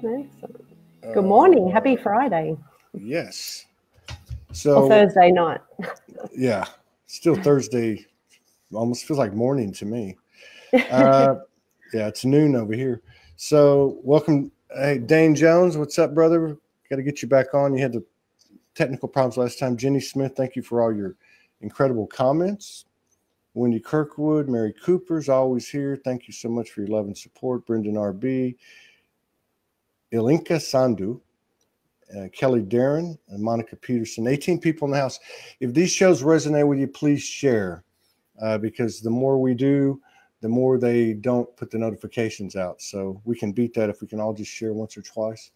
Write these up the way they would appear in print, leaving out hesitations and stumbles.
Excellent. Good morning. Happy Friday. Yes. Or Thursday night. Yeah. Still Thursday. Almost feels like morning to me. Yeah, it's noon over here. So welcome. Hey, Dane Jones, what's up, brother? Got to get you back on. You had the technical problems last time. Jenny Smith, thank you for all your incredible comments. Wendy Kirkwood, Mary Cooper's always here. Thank you so much for your love and support. Brendan RB, Ilinka Sandu, Kelly Darren, and Monica Peterson. 18 people in the house. If these shows resonate with you, please share, because the more we do, the more they don't put the notifications out. So we can beat that if we can all just share once or twice,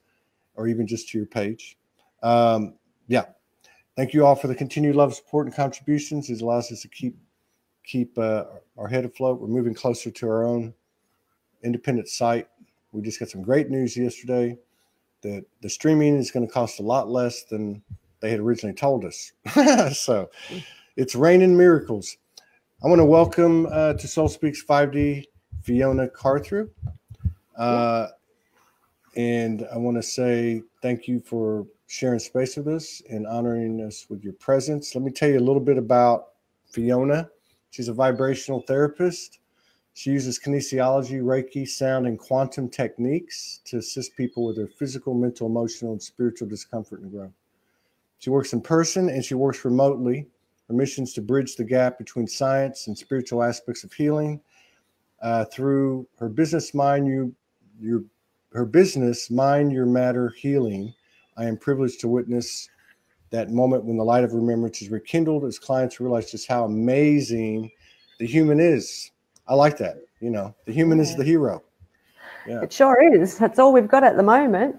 or even just to your page. Yeah. Thank you all for the continued love, support, and contributions. It allows us to keep our head afloat. We're moving closer to our own independent site. We just got some great news yesterday that the streaming is going to cost a lot less than they had originally told us. So it's raining miracles. I want to welcome to SOULSPEAKS 5D Fiona Carthew. And I want to say thank you for sharing space with us and honoring us with your presence. Let me tell you a little bit about Fiona. She's a vibrational therapist. She uses kinesiology, reiki, sound, and quantum techniques to assist people with their physical, mental, emotional, and spiritual discomfort and growth. She works in person and she works remotely. Her mission is to bridge the gap between science and spiritual aspects of healing. Through her business, Mind Your Matter Healing, I am privileged to witness that moment when the light of remembrance is rekindled as clients realize just how amazing the human is. I like that. You know, the human is the hero. Yeah, it sure is. That's all we've got at the moment.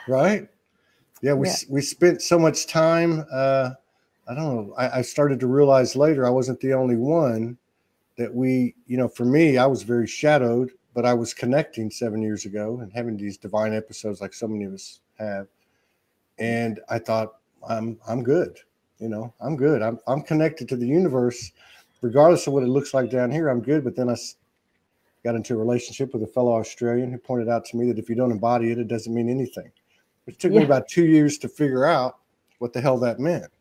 Right? Yeah, we spent so much time. I don't know. I started to realize later I wasn't the only one that for me, I was very shadowed, but I was connecting 7 years ago and having these divine episodes like so many of us have. And I thought, I'm good. I'm good. I'm connected to the universe, regardless of what it looks like down here. I'm good. But then I got into a relationship with a fellow Australian who pointed out to me that if you don't embody it, it doesn't mean anything. It took me about 2 years to figure out what the hell that meant.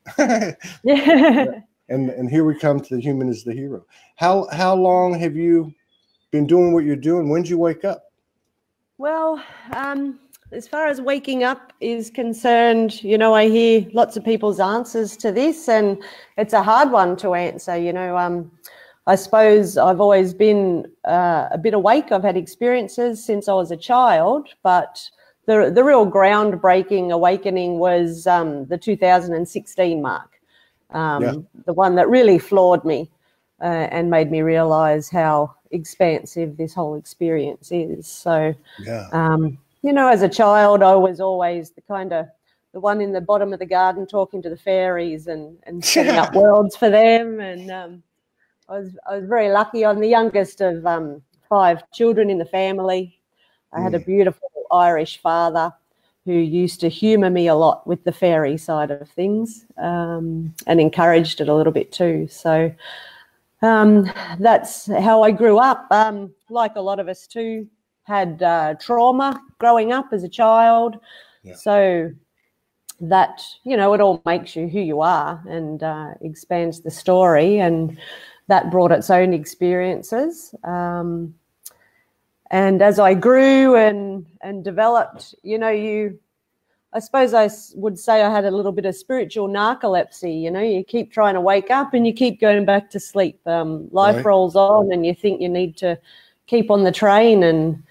And here we come to the human is the hero. How long have you been doing what you're doing? When did you wake up? Well, as far as waking up is concerned, I hear lots of people's answers to this, and it's a hard one to answer. I suppose I've always been a bit awake. I've had experiences since I was a child, but the real groundbreaking awakening was the 2016 mark, the one that really floored me and made me realize how expansive this whole experience is. So, as a child, I was always the one in the bottom of the garden talking to the fairies and setting up worlds for them. And I was very lucky. I'm the youngest of 5 children in the family. I had a beautiful Irish father who used to humour me a lot with the fairy side of things, and encouraged it a little bit too. So that's how I grew up. Like a lot of us too, had trauma growing up as a child. So that, it all makes you who you are and expands the story, and that brought its own experiences. And as I grew and developed, I suppose I would say I had a little bit of spiritual narcolepsy. You keep trying to wake up and you keep going back to sleep. Life rolls on and you think you need to keep on the train and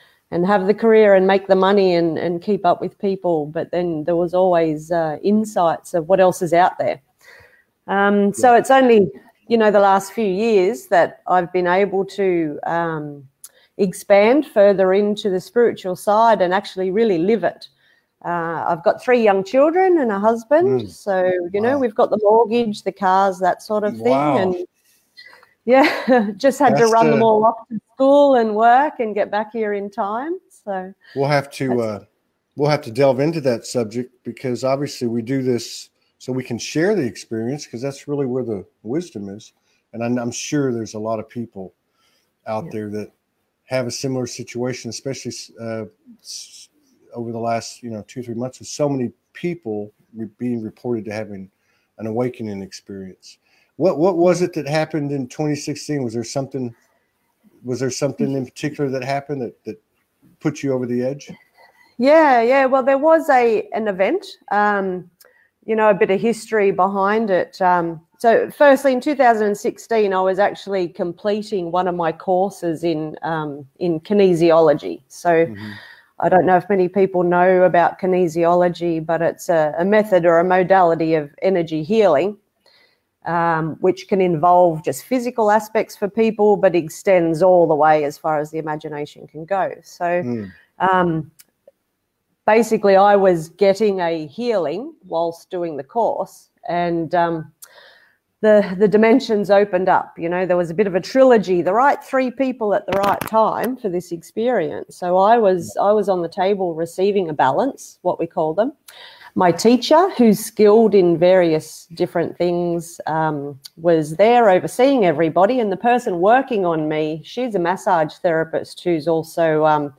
have the career and make the money and keep up with people. But then there was always insights of what else is out there. So it's only, the last few years that I've been able to expand further into the spiritual side and actually really live it. I've got 3 young children and a husband. So, we've got the mortgage, the cars, that sort of thing. And just had to run them all off to school and work and get back here in time. So we'll have to delve into that subject, because obviously we do this so we can share the experience, because that's really where the wisdom is. And I'm sure there's a lot of people out there that have a similar situation, especially over the last 2-3 months with so many people being reported to having an awakening experience. What was it that happened in 2016? Was there something in particular that happened that put you over the edge? Yeah. Well, there was an event, a bit of history behind it. So firstly, in 2016, I was actually completing one of my courses in kinesiology. So I don't know if many people know about kinesiology, but it's a method or a modality of energy healing, which can involve just physical aspects for people, but extends all the way as far as the imagination can go. So basically, I was getting a healing whilst doing the course, and the dimensions opened up. There was a bit of a trilogy, the right 3 people at the right time for this experience. So I was on the table receiving a balance, what we call them. My teacher, who's skilled in various different things, was there overseeing everybody, and the person working on me, she's a massage therapist who's also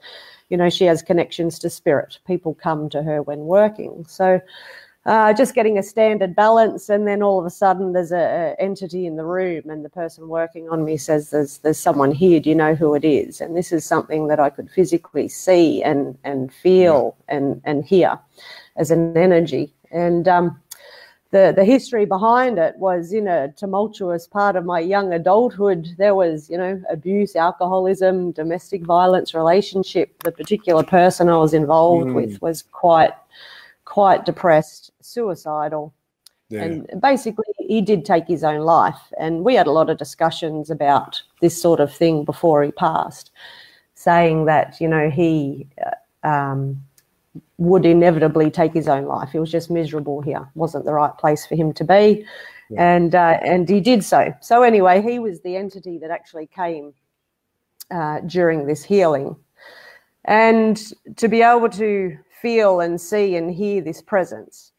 she has connections to spirit. People come to her when working. So just getting a standard balance, and then all of a sudden there's a entity in the room, and the person working on me says, there's someone here. Do you know who it is? And this is something that I could physically see and feel and hear as an energy. And the history behind it was in a tumultuous part of my young adulthood. There was, abuse, alcoholism, domestic violence, relationship. The particular person I was involved with was quite depressed, suicidal. Yeah. And basically he did take his own life. And we had a lot of discussions about this sort of thing before he passed, saying that, he would inevitably take his own life. He was just miserable here. Wasn't the right place for him to be. Yeah. And he did so. So anyway, he was the entity that actually came during this healing. And to be able to feel and see and hear this presence.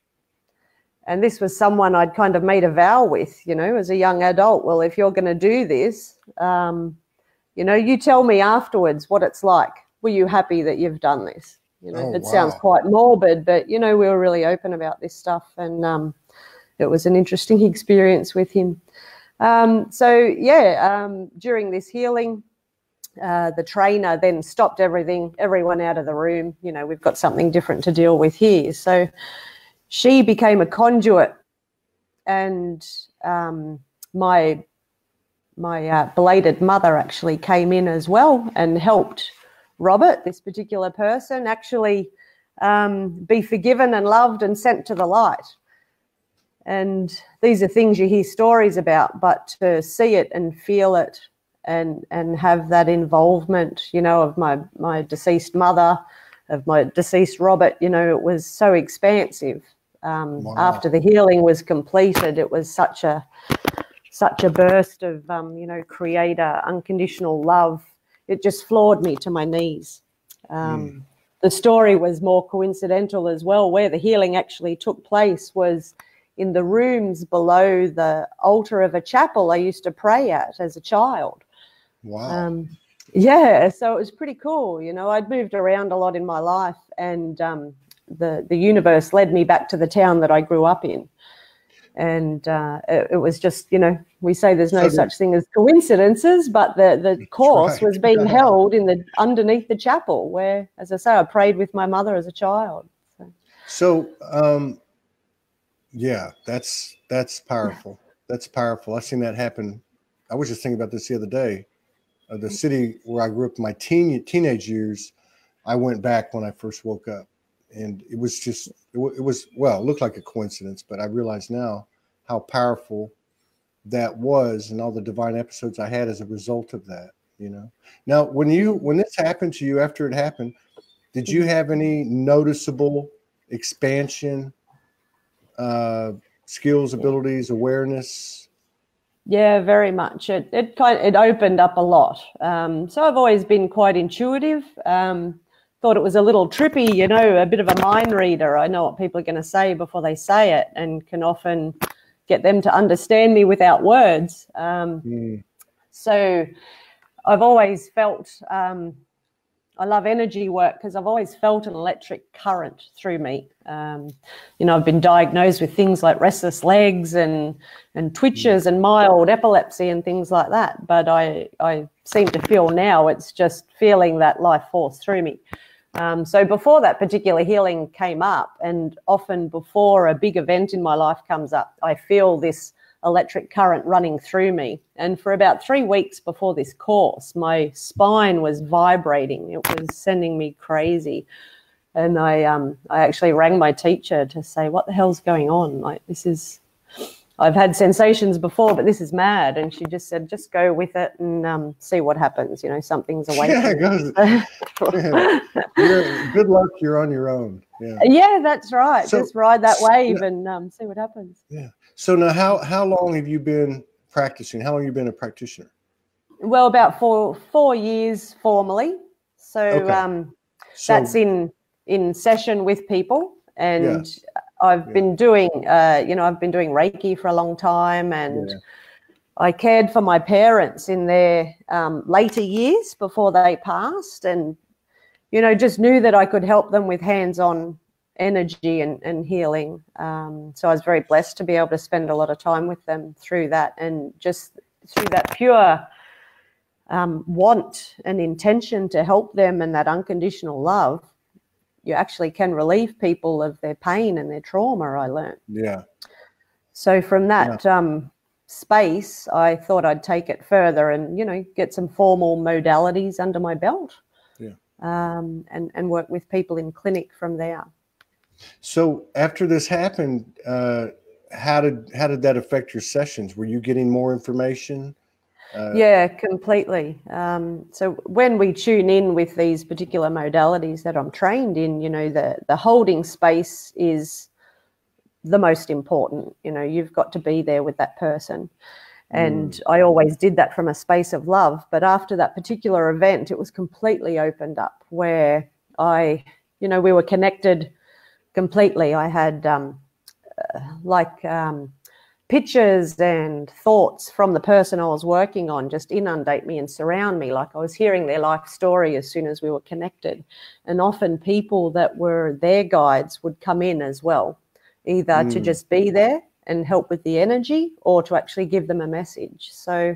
And this was someone I'd kind of made a vow with, as a young adult. Well, if you're going to do this, you tell me afterwards what it's like. Were you happy that you've done this? Sounds quite morbid, but, we were really open about this stuff. And it was an interesting experience with him. During this healing, the trainer then stopped everyone out of the room. We've got something different to deal with here. So she became a conduit, and my belated mother actually came in as well and helped Robert, this particular person, actually be forgiven and loved and sent to the light. And these are things you hear stories about, but to see it and feel it and have that involvement, of my deceased mother, of my deceased Robert, it was so expansive. After the healing was completed, it was such a burst of, creator, unconditional love. It just floored me to my knees. The story was more coincidental as well. Where the healing actually took place was in the rooms below the altar of a chapel I used to pray at as a child. Wow. So it was pretty cool. I'd moved around a lot in my life, and the universe led me back to the town that I grew up in. And it was just, we say there's no such thing as coincidences, but the course was being held underneath the chapel where, as I say, I prayed with my mother as a child. So that's powerful. That's powerful. I've seen that happen. I was just thinking about this the other day. The city where I grew up in my teenage years, I went back when I first woke up. And it was just, it looked like a coincidence, but I realize now how powerful that was and all the divine episodes I had as a result of that, Now, when this happened to you, after it happened, did you have any noticeable expansion, skills, abilities, awareness? Yeah, very much. It opened up a lot. So I've always been quite intuitive. Thought it was a little trippy, a bit of a mind reader. I know what people are going to say before they say it, and can often get them to understand me without words. So I've always felt I love energy work because I've always felt an electric current through me. You know, I've been diagnosed with things like restless legs and twitches and mild epilepsy and things like that. But I seem to feel now it's just feeling that life force through me. So before that particular healing came up, and often before a big event in my life comes up, I feel this electric current running through me. And for about 3 weeks before this course, my spine was vibrating. It was sending me crazy. And I actually rang my teacher to say, what the hell's going on? Like, this is, I've had sensations before, but this is mad. And she just said, just go with it and see what happens. You know, something's awakening. Good luck. You're on your own. Yeah, that's right. So, just ride that wave and see what happens. Yeah. So now, how long have you been practicing? How long have you been a practitioner? Well, about four years formally. So, that's in session with people, and I've been doing, I've been doing Reiki for a long time, and I cared for my parents in their later years before they passed, and just knew that I could help them with hands-on energy and healing. So I was very blessed to be able to spend a lot of time with them through that, and just through that pure want and intention to help them and that unconditional love, you actually can relieve people of their pain and their trauma, I learned. Yeah. So from that space, I thought I'd take it further and, get some formal modalities under my belt. Yeah. And work with people in clinic from there. So after this happened, how did that affect your sessions? Were you getting more information? Yeah, completely. So when we tune in with these particular modalities that I'm trained in, the holding space is the most important. You've got to be there with that person. And I always did that from a space of love. But after that particular event, it was completely opened up where we were connected completely. I had pictures and thoughts from the person I was working on just inundate me and surround me, like I was hearing their life story as soon as we were connected. And often people that were their guides would come in as well, either to just be there and help with the energy or to actually give them a message. So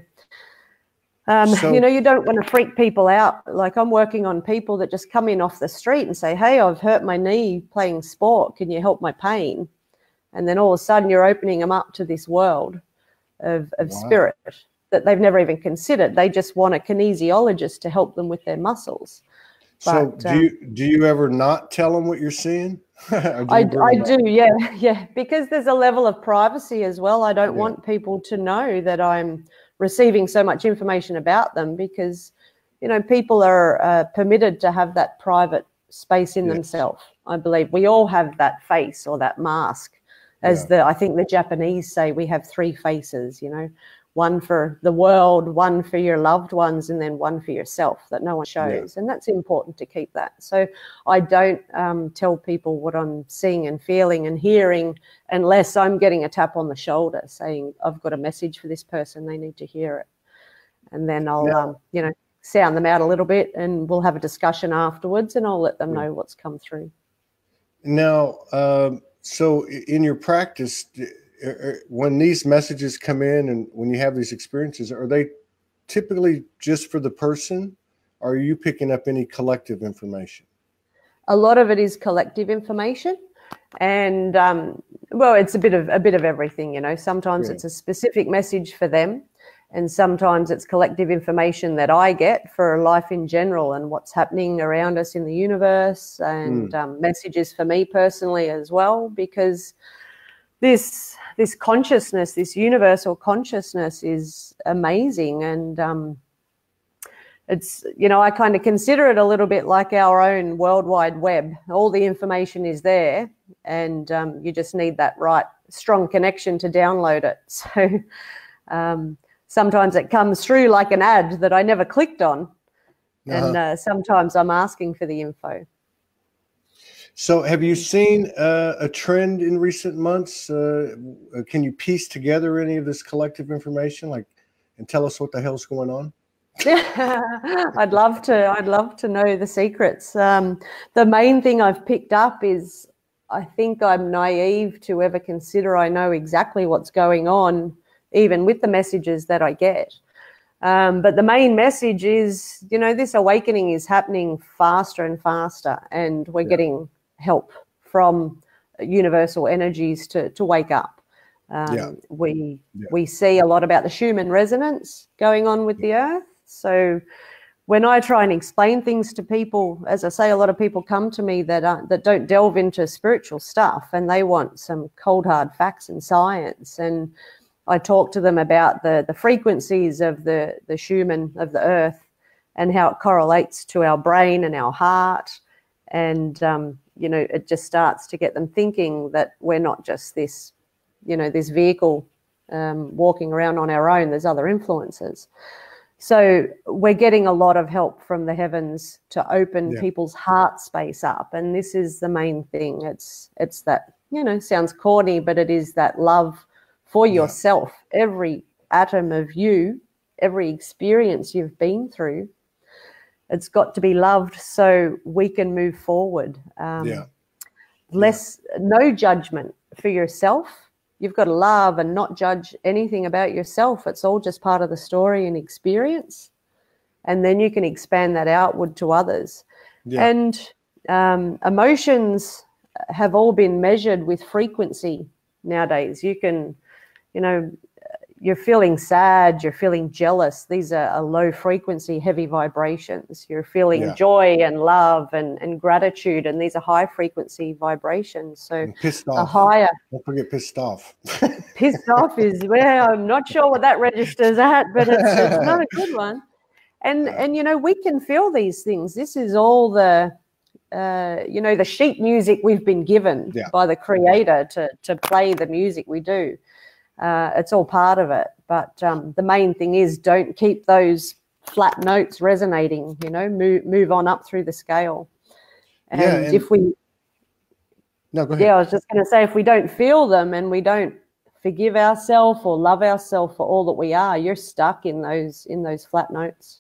you don't want to freak people out. Like, I'm working on people that just come in off the street and say, hey, I've hurt my knee playing sport. Can you help my pain? And then all of a sudden you're opening them up to this world of spirit that they've never even considered. They just want a kinesiologist to help them with their muscles. So do you ever not tell them what you're seeing? I do, yeah, because there's a level of privacy as well. I don't want people to know that I'm receiving so much information about them, because people are permitted to have that private space in themselves. I believe we all have that face or that mask, as I think the Japanese say, we have 3 faces, one for the world, one for your loved ones, and then one for yourself that no one shows. And that's important to keep that. So I don't tell people what I'm seeing and feeling and hearing unless I'm getting a tap on the shoulder saying, I've got a message for this person, they need to hear it. And then I'll, sound them out a little bit, and we'll have a discussion afterwards, and I'll let them know what's come through. Now, so in your practice, when these messages come in and when you have these experiences, are they typically just for the person, or are you picking up any collective information? A lot of it is collective information, and it's a bit of everything. Sometimes it's a specific message for them, and sometimes it's collective information that I get for life in general and what's happening around us in the universe, and messages for me personally as well, because this consciousness, this universal consciousness, is amazing. And it's, I kind of consider it a little bit like our own World Wide Web. All the information is there, and you just need that right strong connection to download it. So sometimes it comes through like an ad that I never clicked on, and sometimes I'm asking for the info. So have you seen a trend in recent months? Can you piece together any of this collective information, and tell us what the hell's going on? I'd love to know the secrets. The main thing I've picked up is I think I'm naive to ever consider I know exactly what's going on, even with the messages that I get. But the main message is, this awakening is happening faster and faster, and we're getting help from universal energies to wake up. We see a lot about the Schumann resonance going on with the earth. So when I try and explain things to people, as I say, a lot of people come to me that don't delve into spiritual stuff, and they want some cold hard facts and science. And I talk to them about the frequencies of the Schumann of the earth and how it correlates to our brain and our heart. And, it just starts to get them thinking that we're not just this, this vehicle walking around on our own. There's other influences. So we're getting a lot of help from the heavens to open people's heart space up. And this is the main thing. It's that, sounds corny, but it is that love for yourself. Every atom of you, every experience you've been through, it's got to be loved so we can move forward. No judgment for yourself. You've got to love and not judge anything about yourself. It's all just part of the story and experience. And then you can expand that outward to others. And emotions have all been measured with frequency nowadays. You can, you're feeling sad, you're feeling jealous. These are low frequency, heavy vibrations. You're feeling joy and love and gratitude, and these are high frequency vibrations. So and pissed off. A higher. Don't forget pissed off. Pissed off is where I'm not sure what that registers at, but it's not a good one. And we can feel these things. This is all the the sheet music we've been given by the Creator to play the music we do. It's all part of it. But the main thing is don't keep those flat notes resonating, move on up through the scale. And if we... No, go ahead. Yeah, I was just going to say, if we don't feel them and we don't forgive ourselves or love ourselves for all that we are, you're stuck in those flat notes.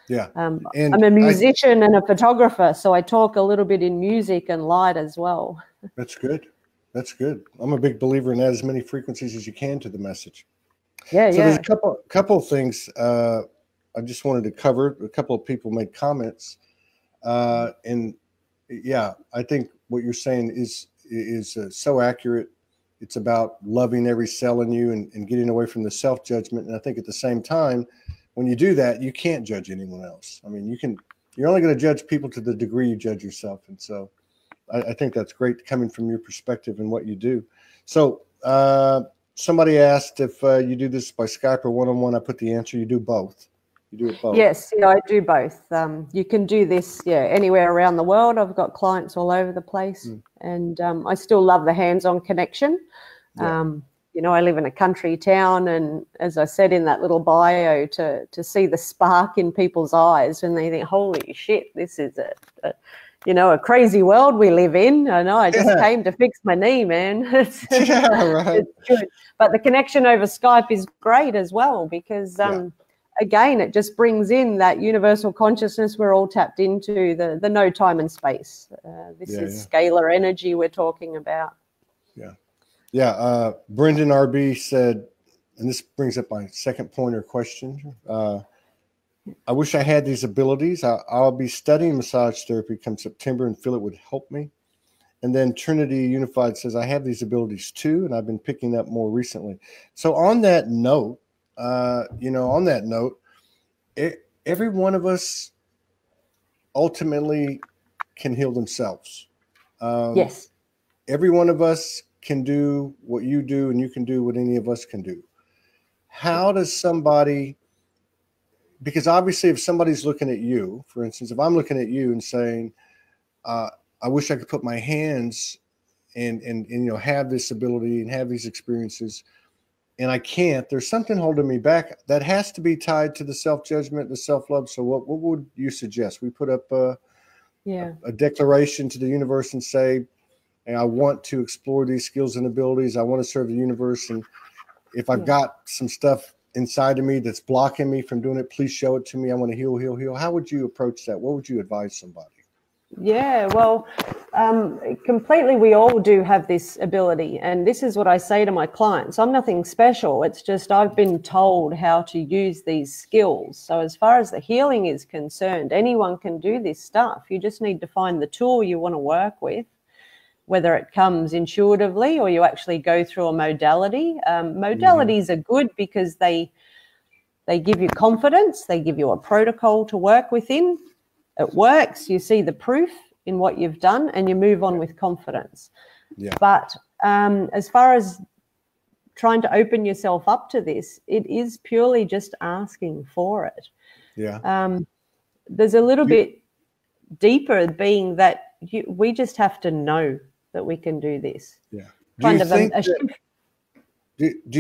Yeah. I'm a musician and a photographer, so I talk a little bit in music and light as well. That's good. That's good. I'm a big believer in add as many frequencies as you can to the message. So there's a couple of things I just wanted to cover. A couple of people made comments, and I think what you're saying is so accurate. It's about loving every cell in you and getting away from the self-judgment. And I think at the same time, when you do that, you can't judge anyone else. I mean, you're only going to judge people to the degree you judge yourself. And so I think that's great coming from your perspective and what you do. So somebody asked if you do this by Skype or one-on-one. I put the answer. You do both. You do it both. Yes, I do both. You can do this anywhere around the world. I've got clients all over the place. And I still love the hands-on connection. I live in a country town, and as I said in that little bio, to see the spark in people's eyes when they think, holy shit, this is a crazy world we live in. I know I just came to fix my knee, man. It's good. But the connection over Skype is great as well because, again, it just brings in that universal consciousness we're all tapped into, the no time and space. This is scalar energy we're talking about. Brendan RB said, and this brings up my second point or question. I wish I had these abilities. I'll be studying massage therapy come September and feel it would help me. And then Trinity Unified says, I have these abilities too, and I've been picking up more recently. So on that note, every one of us ultimately can heal themselves. Yes. Every one of us can do what you do, and you can do what any of us can do. How does somebody, because obviously if somebody's looking at you, for instance, if I'm looking at you and saying, I wish I could put my hands and have this ability and have these experiences, and I can't, there's something holding me back that has to be tied to the self-judgment, the self-love. So what would you suggest? We put up a declaration to the universe and say, and I want to explore these skills and abilities. I want to serve the universe. And if I've got some stuff inside of me that's blocking me from doing it. Please show it to me. I want to heal, heal, heal. How would you approach that? What would you advise somebody? Yeah, well, completely, we all do have this ability. And this is what I say to my clients. I'm nothing special. It's just I've been told how to use these skills. So as far as the healing is concerned, anyone can do this stuff. You just need to find the tool you want to work with, whether it comes intuitively or you actually go through a modality. Modalities are good because they give you confidence. They give you a protocol to work within. It works, you see the proof in what you've done, and you move on with confidence. Yeah. But as far as trying to open yourself up to this, it is purely just asking for it. Yeah. There's a little bit deeper, being that we just have to know that we can do this. Yeah. Do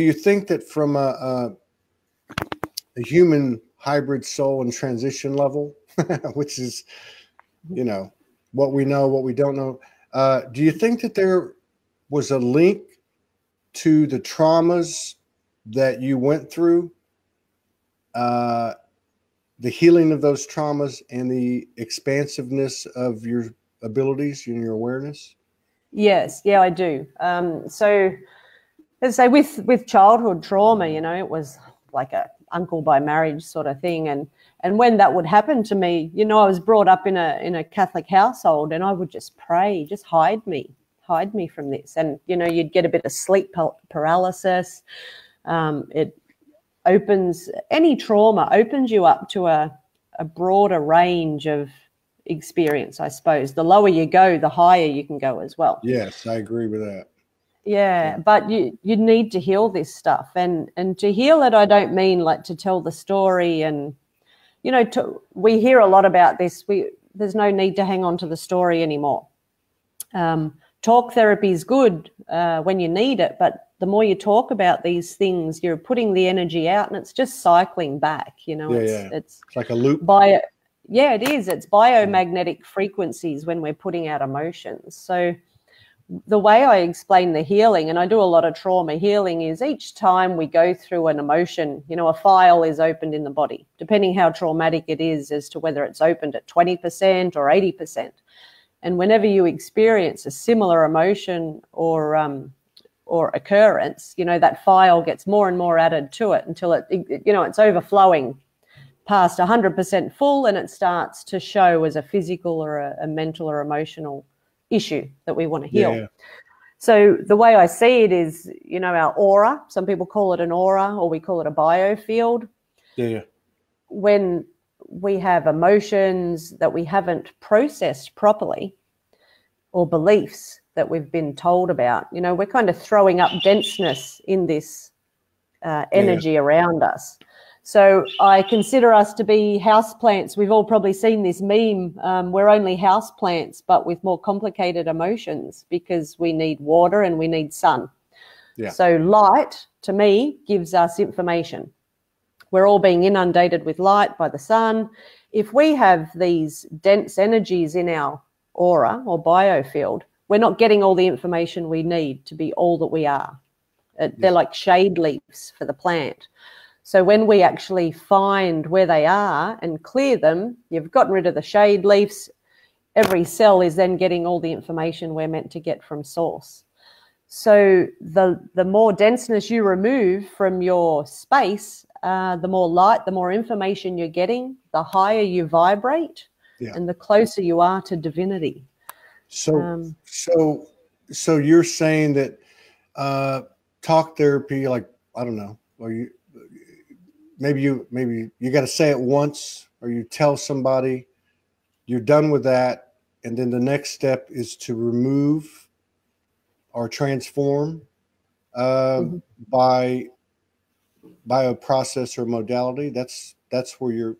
you think that from a human hybrid soul and transition level, which is, you know, what we know, what we don't know, do you think that there was a link to the traumas that you went through, the healing of those traumas and the expansiveness of your abilities and your awareness? Yes, yeah, I do. So let's say with childhood trauma, you know, it was like a uncle by marriage sort of thing. And when that would happen to me, you know, I was brought up in a Catholic household, and I would just pray, just hide me from this. And, you know, you'd get a bit of sleep paralysis. It opens, any trauma opens you up to a broader range of experience, I suppose. The lower you go, the higher you can go as well. Yes, I agree with that. Yeah, but you need to heal this stuff, and to heal it, I don't mean like to tell the story, and you know, we hear a lot about this. There's no need to hang on to the story anymore. Talk therapy is good when you need it, but the more you talk about these things, you're putting the energy out, and it's just cycling back. You know, it's like a loop. Yeah, it is. It's biomagnetic frequencies when we're putting out emotions. So the way I explain the healing, and I do a lot of trauma healing, is each time we go through an emotion, you know, a file is opened in the body, depending how traumatic it is as to whether it's opened at 20% or 80%. And whenever you experience a similar emotion or occurrence, you know, that file gets more and more added to it until it's overflowing past 100% full, and it starts to show as a physical or a mental or emotional issue that we want to heal. Yeah. So the way I see it is, you know, our aura, some people call it an aura, or we call it a biofield. Yeah. When we have emotions that we haven't processed properly, or beliefs that we've been told about, you know, we're kind of throwing up denseness in this energy around us. So I consider us to be houseplants. We've all probably seen this meme. We're only houseplants, but with more complicated emotions, because we need water and we need sun. Yeah. So light, to me, gives us information. We're all being inundated with light by the sun. If we have these dense energies in our aura or biofield, we're not getting all the information we need to be all that we are. They're like shade leaves for the plant. So when we actually find where they are and clear them, you've gotten rid of the shade leaves. Every cell is then getting all the information we're meant to get from source. So the more denseness you remove from your space, the more light, the more information you're getting, the higher you vibrate, and the closer you are to divinity. So you're saying that talk therapy, like, I don't know, or maybe you got to say it once, or you tell somebody you're done with that, and then the next step is to remove or transform by a process or modality. That's what you're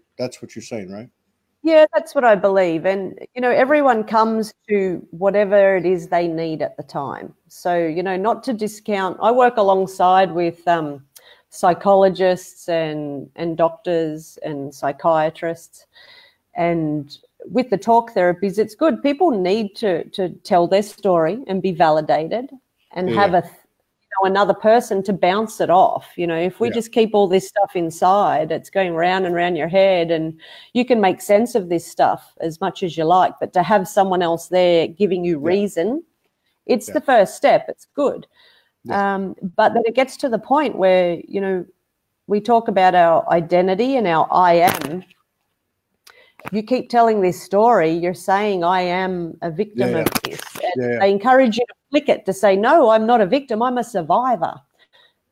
saying, right? Yeah, that's what I believe. And, you know, everyone comes to whatever it is they need at the time. So, you know, not to discount, I work alongside with psychologists and doctors and psychiatrists. And with the talk therapies, it's good. People need to tell their story and be validated and have know, another person to bounce it off. You know, if we just keep all this stuff inside, it's going round and round your head, and you can make sense of this stuff as much as you like, but to have someone else there giving you reason, it's the first step. It's good. But then it gets to the point where, you know, we talk about our identity and our I am. You keep telling this story, you're saying I am a victim of this. And they encourage you to flick it, to say, no, I'm not a victim, I'm a survivor.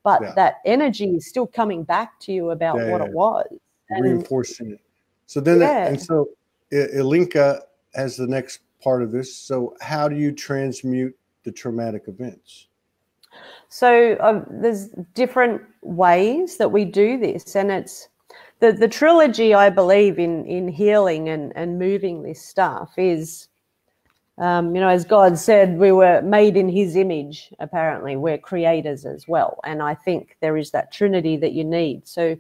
But that energy is still coming back to you about what it was. And reinforcing it. So then, and so Ilinka has the next part of this. So how do you transmute the traumatic events? So there's different ways that we do this, and it's the trilogy, I believe, in healing and moving this stuff is, you know, as God said, we were made in his image. Apparently we're creators as well, and I think there is that trinity that you need. So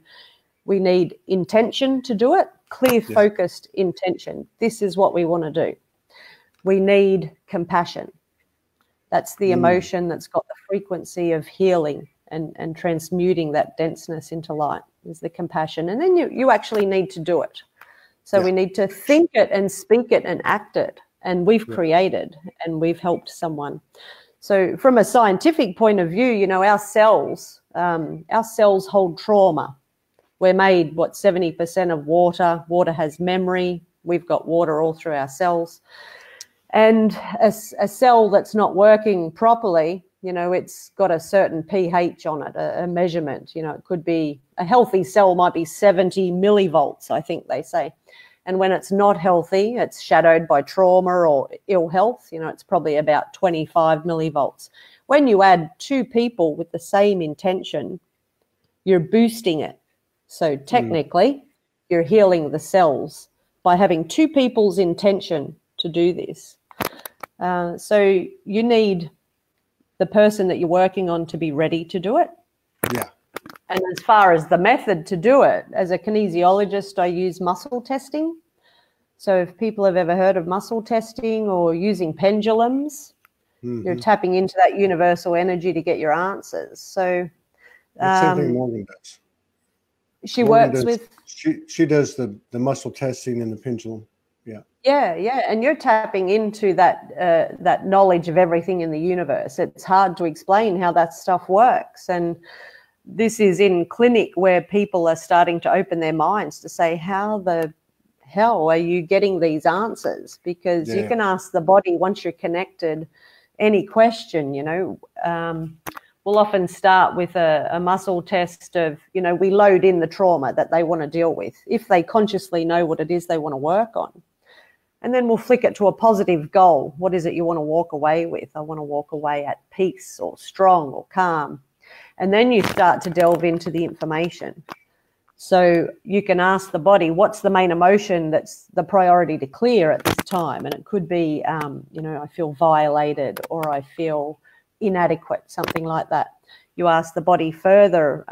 we need intention to do it, clear, focused intention. This is what we want to do. We need compassion. That's the emotion that's got the frequency of healing and transmuting that denseness into light, is the compassion. And then you actually need to do it. So we need to think it and speak it and act it. And we've created and we've helped someone. So from a scientific point of view, you know, our cells hold trauma. We're made, 70% of water. Water has memory. We've got water all through our cells. And a cell that's not working properly, you know, it's got a certain pH on it, a measurement. You know, it could be, a healthy cell might be 70 millivolts, I think they say. And when it's not healthy, it's shadowed by trauma or ill health, you know, it's probably about 25 millivolts. When you add two people with the same intention, you're boosting it. So technically, you're healing the cells by having two people's intention to do this. So you need the person that you're working on to be ready to do it. Yeah. And as far as the method to do it, as a kinesiologist, I use muscle testing. So if people have ever heard of muscle testing or using pendulums, you're tapping into that universal energy to get your answers. So same thing Morgan does. She works with. She does the muscle testing and the pendulum. Yeah, and you're tapping into that knowledge of everything in the universe. It's hard to explain how that stuff works, and this is in clinic where people are starting to open their minds to say, how the hell are you getting these answers? Because you can ask the body once you're connected any question. You know, we'll often start with a muscle test of, you know, we load in the trauma that they want to deal with, if they consciously know what it is they want to work on. And then we'll flick it to a positive goal. What is it you want to walk away with? I want to walk away at peace or strong or calm. And then you start to delve into the information. So you can ask the body, what's the main emotion that's the priority to clear at this time? And it could be, you know, I feel violated or I feel inadequate, something like that. You ask the body further,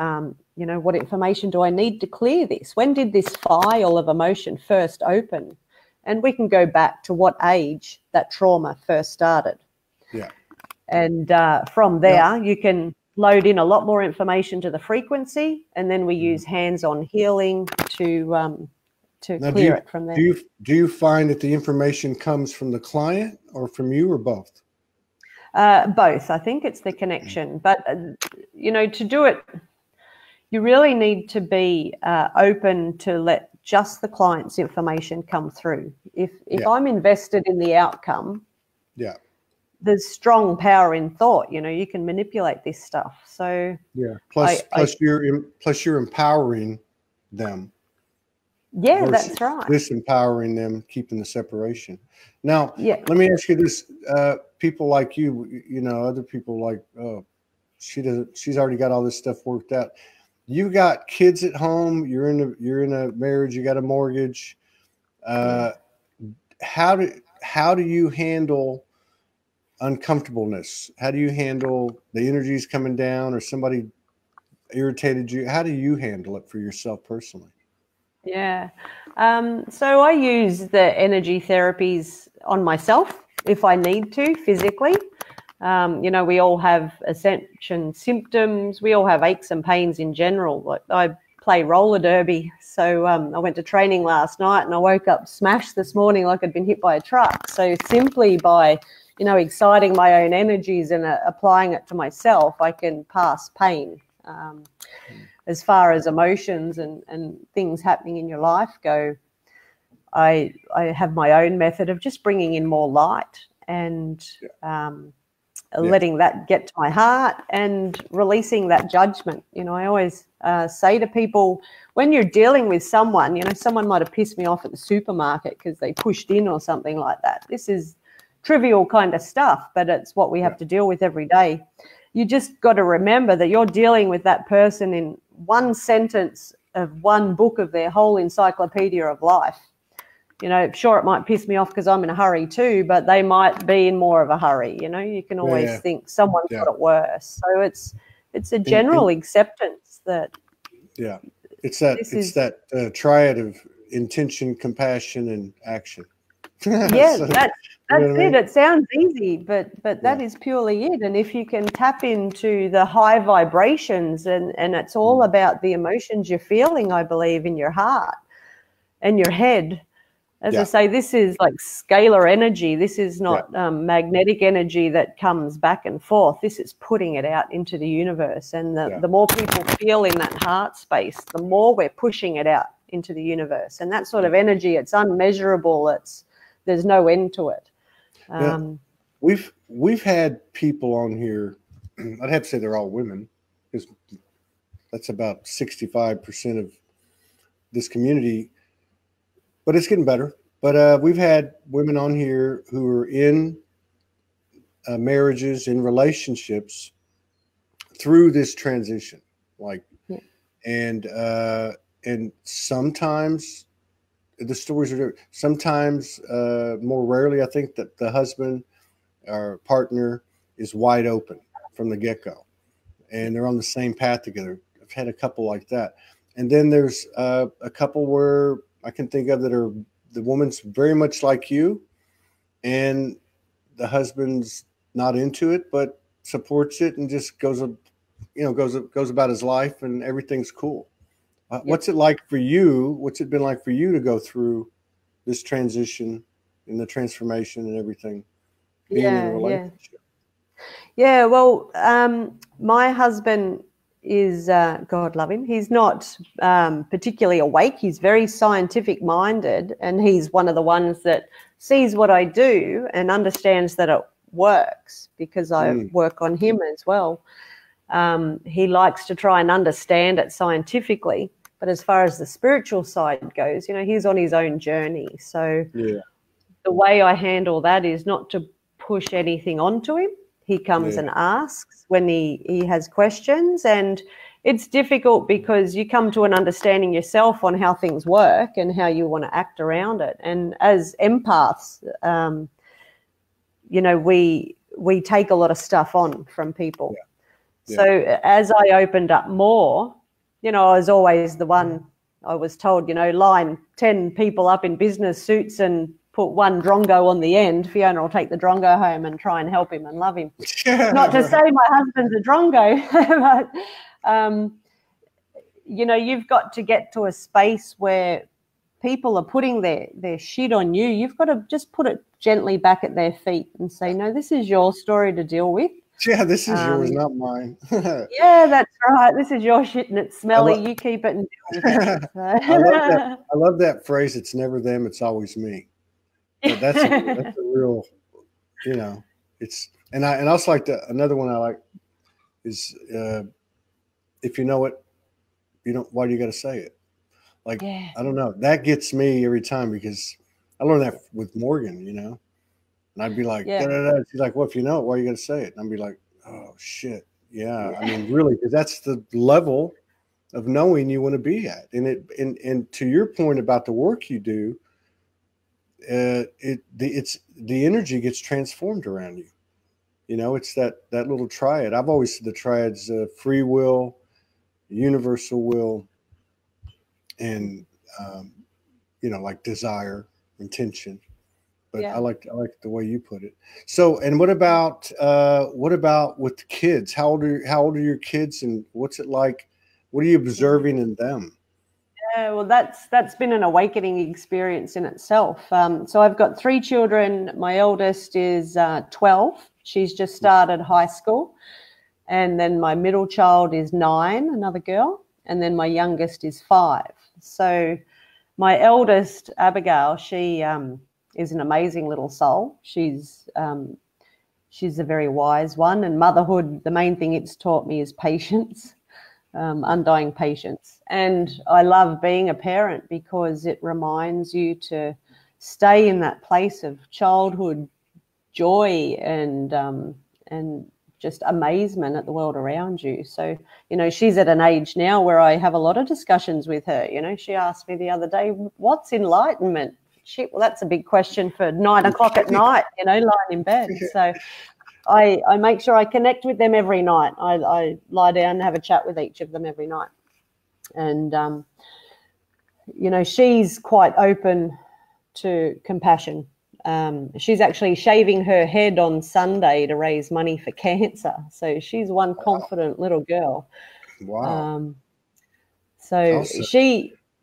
you know, what information do I need to clear this? When did this file of emotion first open? And we can go back to what age that trauma first started. Yeah. And from there, you can load in a lot more information to the frequency, and then we use hands-on healing to clear it from there. Do you find that the information comes from the client or from you, or both? Both. I think it's the connection. But, you know, to do it, you really need to be open to let just the client's information come through. If I'm invested in the outcome, there's strong power in thought. You know, you can manipulate this stuff. So plus you're empowering them. Yeah, that's right. Disempowering them, keeping the separation. Now, let me ask you this: people like you, you know, other people like, oh, she's already got all this stuff worked out. You got kids at home. You're in a marriage. You got a mortgage. How do you handle uncomfortableness? How do you handle the energies coming down, or somebody irritated you? How do you handle it for yourself personally? Yeah. So I use the energy therapies on myself if I need to physically. You know, we all have ascension symptoms. We all have aches and pains in general. Like, I play roller derby, so I went to training last night and I woke up smashed this morning like I'd been hit by a truck. So simply by, you know, exciting my own energies and applying it to myself, I can pass pain. As far as emotions and things happening in your life go, I have my own method of just bringing in more light and letting that get to my heart and releasing that judgment. You know, I always say to people, when you're dealing with someone, you know, someone might have pissed me off at the supermarket because they pushed in or something like that. This is trivial kind of stuff, but it's what we have to deal with every day. You just got to remember that you're dealing with that person in one sentence of one book of their whole encyclopedia of life. You know, sure, it might piss me off because I'm in a hurry too, but they might be in more of a hurry. You know, you can always think someone's got it worse. So it's a general acceptance that. Yeah, it's that triad of intention, compassion, and action. Yeah, so, that's it. It sounds easy, but that is purely it. And if you can tap into the high vibrations, and it's all about the emotions you're feeling, I believe, in your heart and your head. As I say, this is like scalar energy. This is not magnetic energy that comes back and forth. This is putting it out into the universe. And the more people feel in that heart space, the more we're pushing it out into the universe. And that sort of energy, it's unmeasurable. There's no end to it. We've had people on here. I'd have to say they're all women, because that's about 65% of this community. But it's getting better. But we've had women on here who are in marriages, in relationships through this transition. And sometimes the stories are different. Sometimes, more rarely, I think that the husband or partner is wide open from the get-go, and they're on the same path together. I've had a couple like that. And then there's a couple where I can think of that are the woman's very much like you, and the husband's not into it, but supports it and just goes about his life, and everything's cool. What's it like for you? What's it been like for you to go through this transition and the transformation and everything, being in a relationship? Yeah. Well, my husband is, God love him, he's not particularly awake. He's very scientific minded, and he's one of the ones that sees what I do and understands that it works, because I work on him as well. He likes to try and understand it scientifically, but as far as the spiritual side goes, you know, he's on his own journey. So the way I handle that is not to push anything onto him. He comes and asks when he has questions, and it's difficult because you come to an understanding yourself on how things work and how you want to act around it. And as empaths, you know, we take a lot of stuff on from people. So as I opened up more, you know, I was always the one, I was told, you know, line 10 people up in business suits and put one drongo on the end. Fiona will take the drongo home and try and help him and love him. Not to say my husband's a drongo, but, you know, you've got to get to a space where people are putting their shit on you. You've got to just put it gently back at their feet and say, no, this is your story to deal with. Yeah, this is yours, not mine. Yeah, that's right. This is your shit and it's smelly. You keep it and deal with it. I love that phrase. It's never them, it's always me. But that's a real, you know, it's, and I also like another one I like is, if you know it, you don't, why do you got to say it? Like, I don't know, that gets me every time, because I learned that with Morgan, you know, and I'd be like, she's like, well, if you know it, why you got to say it? And I'd be like, oh shit. Yeah. I mean, really, because that's the level of knowing you want to be at. And to your point about the work you do, the energy gets transformed around you. You know, it's that little triad. I've always said the triads: free will, universal will, and you know, like desire, intention. but I like the way you put it. So, and what about with the kids? How old are your kids, and what's it like? What are you observing in them? Yeah, well, that's been an awakening experience in itself. So I've got 3 children. My eldest is 12. She's just started high school. And then my middle child is 9, another girl. And then my youngest is 5. So my eldest, Abigail, she is an amazing little soul. She's a very wise one. And motherhood, the main thing it's taught me is patience. Undying patience. And I love being a parent because it reminds you to stay in that place of childhood joy and just amazement at the world around you. So, she's at an age now where I have a lot of discussions with her. She asked me the other day, what's enlightenment? Shit, well, that's a big question for 9 o'clock at night, lying in bed. So I make sure I connect with them every night. I lie down and have a chat with each of them every night. And, she's quite open to compassion. She's actually shaving her head on Sunday to raise money for cancer. So she's one confident little girl. Wow. So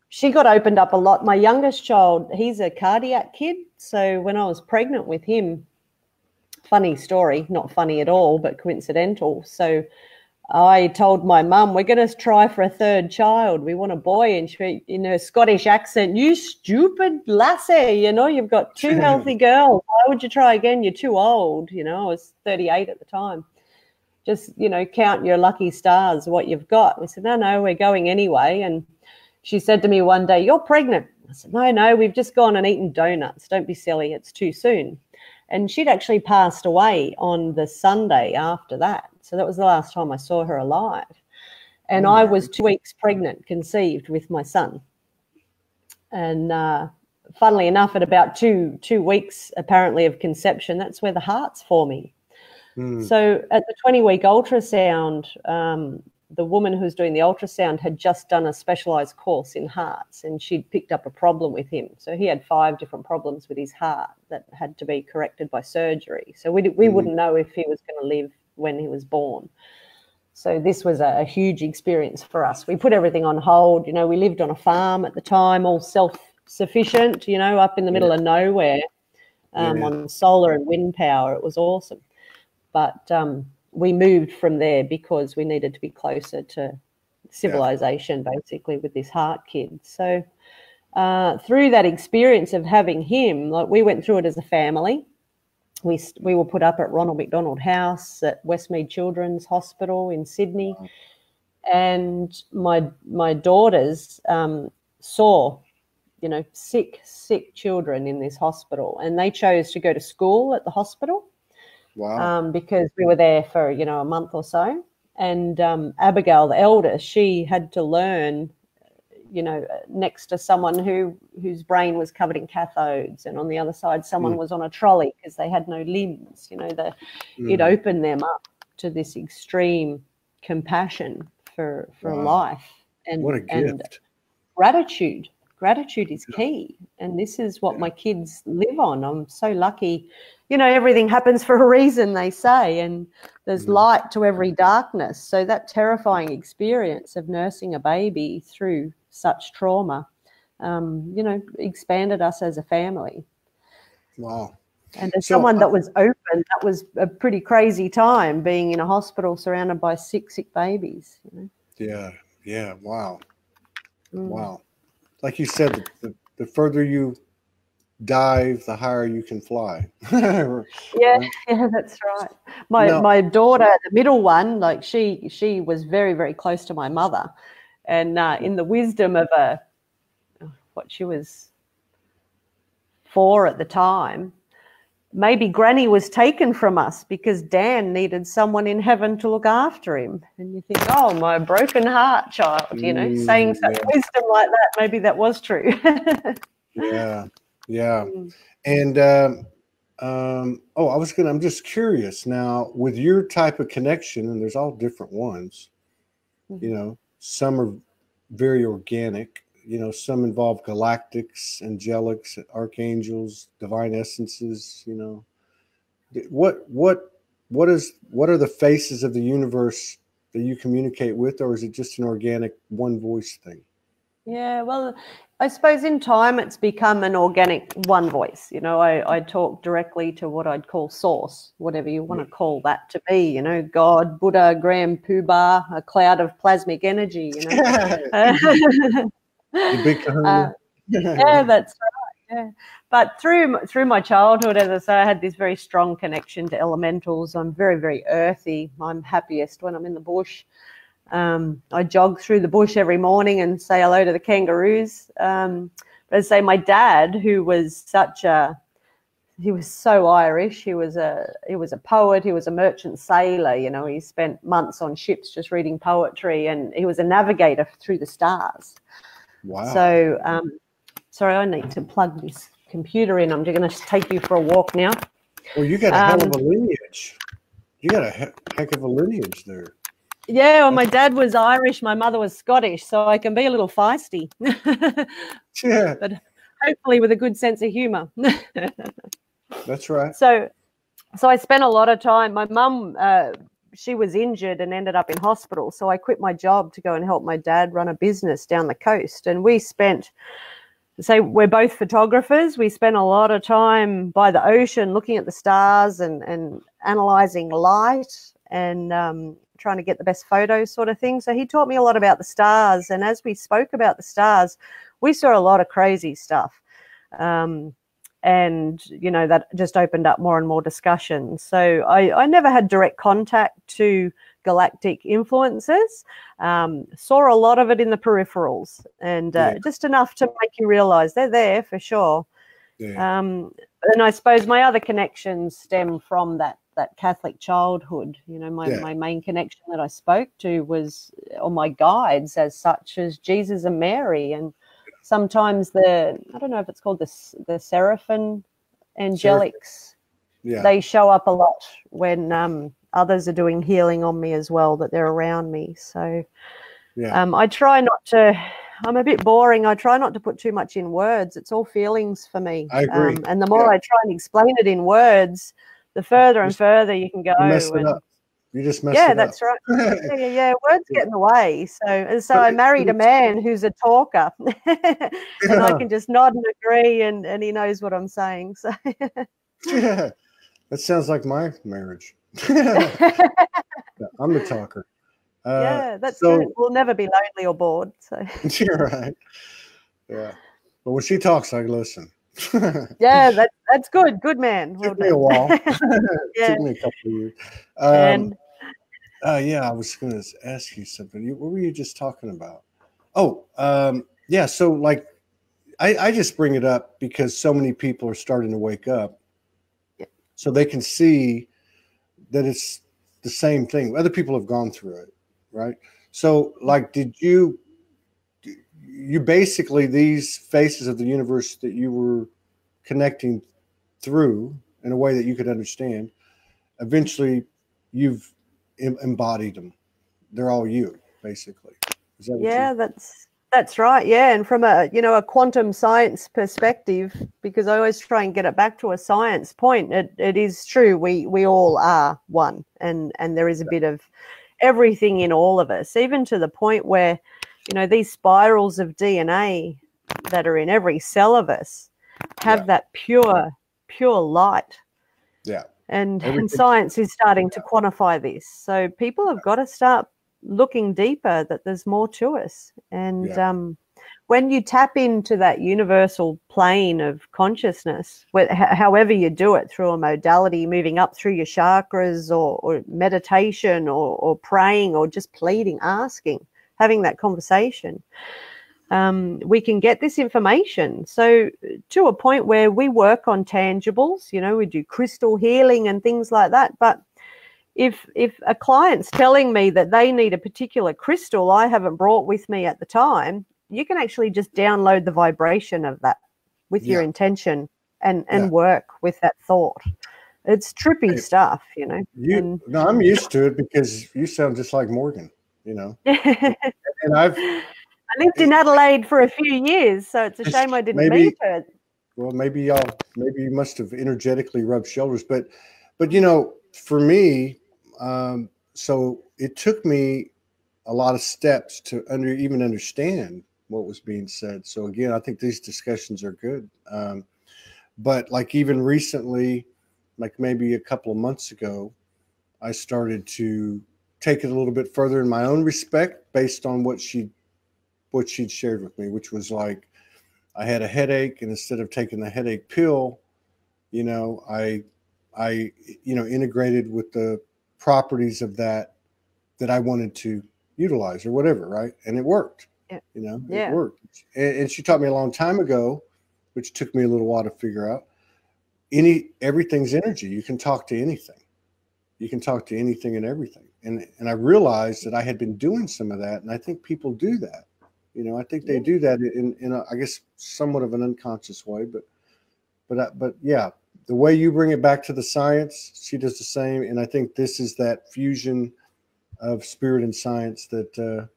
she got opened up a lot. My youngest child, he's a cardiac kid. So when I was pregnant with him, funny story, not funny at all, but coincidental. So I told my mum, we're going to try for a 3rd child. We want a boy. And she, in her Scottish accent, you stupid lassie, you've got 2 healthy girls. Why would you try again? You're too old. I was 38 at the time. Just, count your lucky stars, what you've got. We said, no, we're going anyway. And she said to me one day, you're pregnant. I said, no, we've just gone and eaten donuts. Don't be silly. It's too soon. And she'd actually passed away on the Sunday after that. So that was the last time I saw her alive. And I was 2 weeks pregnant, conceived with my son. And funnily enough, at about two weeks apparently of conception, that's where the heart's forming. So at the 20-week ultrasound, the woman who's doing the ultrasound had just done a specialized course in hearts, and she'd picked up a problem with him. So he had 5 different problems with his heart that had to be corrected by surgery. So we wouldn't know if he was going to live when he was born. So this was a huge experience for us. We put everything on hold. We lived on a farm at the time, all self-sufficient, up in the middle of nowhere, on solar and wind power. It was awesome. But we moved from there because we needed to be closer to civilization, basically, with this heart kid. So through that experience of having him, we went through it as a family. We were put up at Ronald McDonald House at Westmead Children's Hospital in Sydney. Wow. And my daughters saw, sick children in this hospital, and they chose to go to school at the hospital. Wow. Because we were there for, a month or so. And Abigail, the eldest, she had to learn, next to someone whose brain was covered in cathodes, and on the other side, someone was on a trolley because they had no limbs. It opened them up to this extreme compassion for life. And what a gift. And gratitude. Gratitude is key. And this is what my kids live on. I'm so lucky. Everything happens for a reason, they say, and there's light to every darkness. So that terrifying experience of nursing a baby through such trauma, expanded us as a family. Wow. And as someone that was open, that was a pretty crazy time, being in a hospital surrounded by sick babies. Yeah. Wow. Wow. Like you said, the further you dive, the higher you can fly. Yeah, that's right. My daughter, the middle one, she was very, very close to my mother, and in the wisdom of she was 4 at the time, maybe Granny was taken from us because Dan needed someone in heaven to look after him. And you think, oh, my broken heart child, saying such wisdom like that, maybe that was true. Yeah. And I'm just curious now, with your type of connection, and there's all different ones, some are very organic, you know, some involve galactics, angelics, archangels, divine essences. You know, what are the faces of the universe that you communicate with, or is it just an organic one voice thing? Yeah, well, I suppose in time it's become an organic one voice. You know, I talk directly to what I'd call source, whatever you want to call that to be, you know, God, Buddha, Graham, Poobah, a cloud of plasmic energy, you know. The big kahuna. Yeah, that's right. Yeah. But through my childhood, as I say, I had this very strong connection to elementals. I'm very, very earthy. I'm happiest when I'm in the bush. I jog through the bush every morning and say hello to the kangaroos. But as I say, my dad, who was he was so Irish. He was a poet. He was a merchant sailor. You know, he spent months on ships just reading poetry, and he was a navigator through the stars. Wow. So, sorry, I need to plug this computer in. I'm going to take you for a walk now. Well, you got a hell of a lineage. You got a heck of a lineage there. Yeah, well, my dad was Irish, my mother was Scottish, so I can be a little feisty. Yeah. But hopefully with a good sense of humour. That's right. So I spent a lot of time. My mum, she was injured and ended up in hospital, so I quit my job to go and help my dad run a business down the coast. And we spent, say, we're both photographers. We spent a lot of time by the ocean looking at the stars and analysing light and trying to get the best photos sort of thing. So he taught me a lot about the stars. And as we spoke about the stars, we saw a lot of crazy stuff. And, you know, that just opened up more and more discussion. So I never had direct contact to galactic influences, saw a lot of it in the peripherals and just enough to make you realize they're there for sure. Yeah. And I suppose my other connections stem from that Catholic childhood. You know, my main connection that I spoke to was, or my guides as such, as Jesus and Mary. And sometimes I don't know if it's called the seraphim angelics. Yeah. They show up a lot when others are doing healing on me as well, that they're around me. So I try not to, I'm a bit boring. I try not to put too much in words. It's all feelings for me. I agree. And the more I try and explain it in words, the further and further you can go. You just mess it up. Yeah, that's right. Yeah. Words get in the way. So I married a man who's a talker, and I can just nod and agree, and he knows what I'm saying. So yeah, that sounds like my marriage. I'm the talker. Yeah, that's good. We'll never be lonely or bored. So you're right. Yeah, but when she talks, I listen. Yeah, that's good. Good man. Took me a while. Took me a couple of years. I was going to ask you something. What were you just talking about? So like, I just bring it up because so many people are starting to wake up, so they can see that it's the same thing. Other people have gone through it, right? So like, did you basically, these faces of the universe that you were connecting through in a way that you could understand, eventually you've embodied them. They're all you, basically. Is that what that's right. Yeah. And from a quantum science perspective, because I always try and get it back to a science point, it is true. We all are one, and there is a bit of everything in all of us, even to the point where, these spirals of DNA that are in every cell of us have that pure light. Yeah. And science is starting to quantify this. So people have got to start looking deeper, that there's more to us. And when you tap into that universal plane of consciousness, however you do it, through a modality, moving up through your chakras or meditation or praying or just pleading, asking, having that conversation, we can get this information. So to a point where we work on tangibles, we do crystal healing and things like that. But if a client's telling me that they need a particular crystal I haven't brought with me at the time, you can actually just download the vibration of that with your intention and work with that thought. It's trippy stuff, No, I'm used to it because you sound just like Morgan, And I lived in Adelaide for a few years, so it's a shame I didn't meet her. Well, maybe you must have energetically rubbed shoulders, but you know, for me, so it took me a lot of steps to even understand what was being said. So again, I think these discussions are good. But like even recently, like maybe a couple of months ago, I started to take it a little bit further in my own respect based on what she'd shared with me, which was like, I had a headache, and instead of taking the headache pill, you know, I integrated with the properties of that I wanted to utilize or whatever, right? And it worked. Yeah. You know, yeah. It worked. And she taught me a long time ago, which took me a little while to figure out. Everything's energy. You can talk to anything. You can talk to anything and everything. And I realized that I had been doing some of that, and I think people do that. You know, I think they do that in a, I guess, somewhat of an unconscious way, but yeah, the way you bring it back to the science, she does the same. And I think this is that fusion of spirit and science that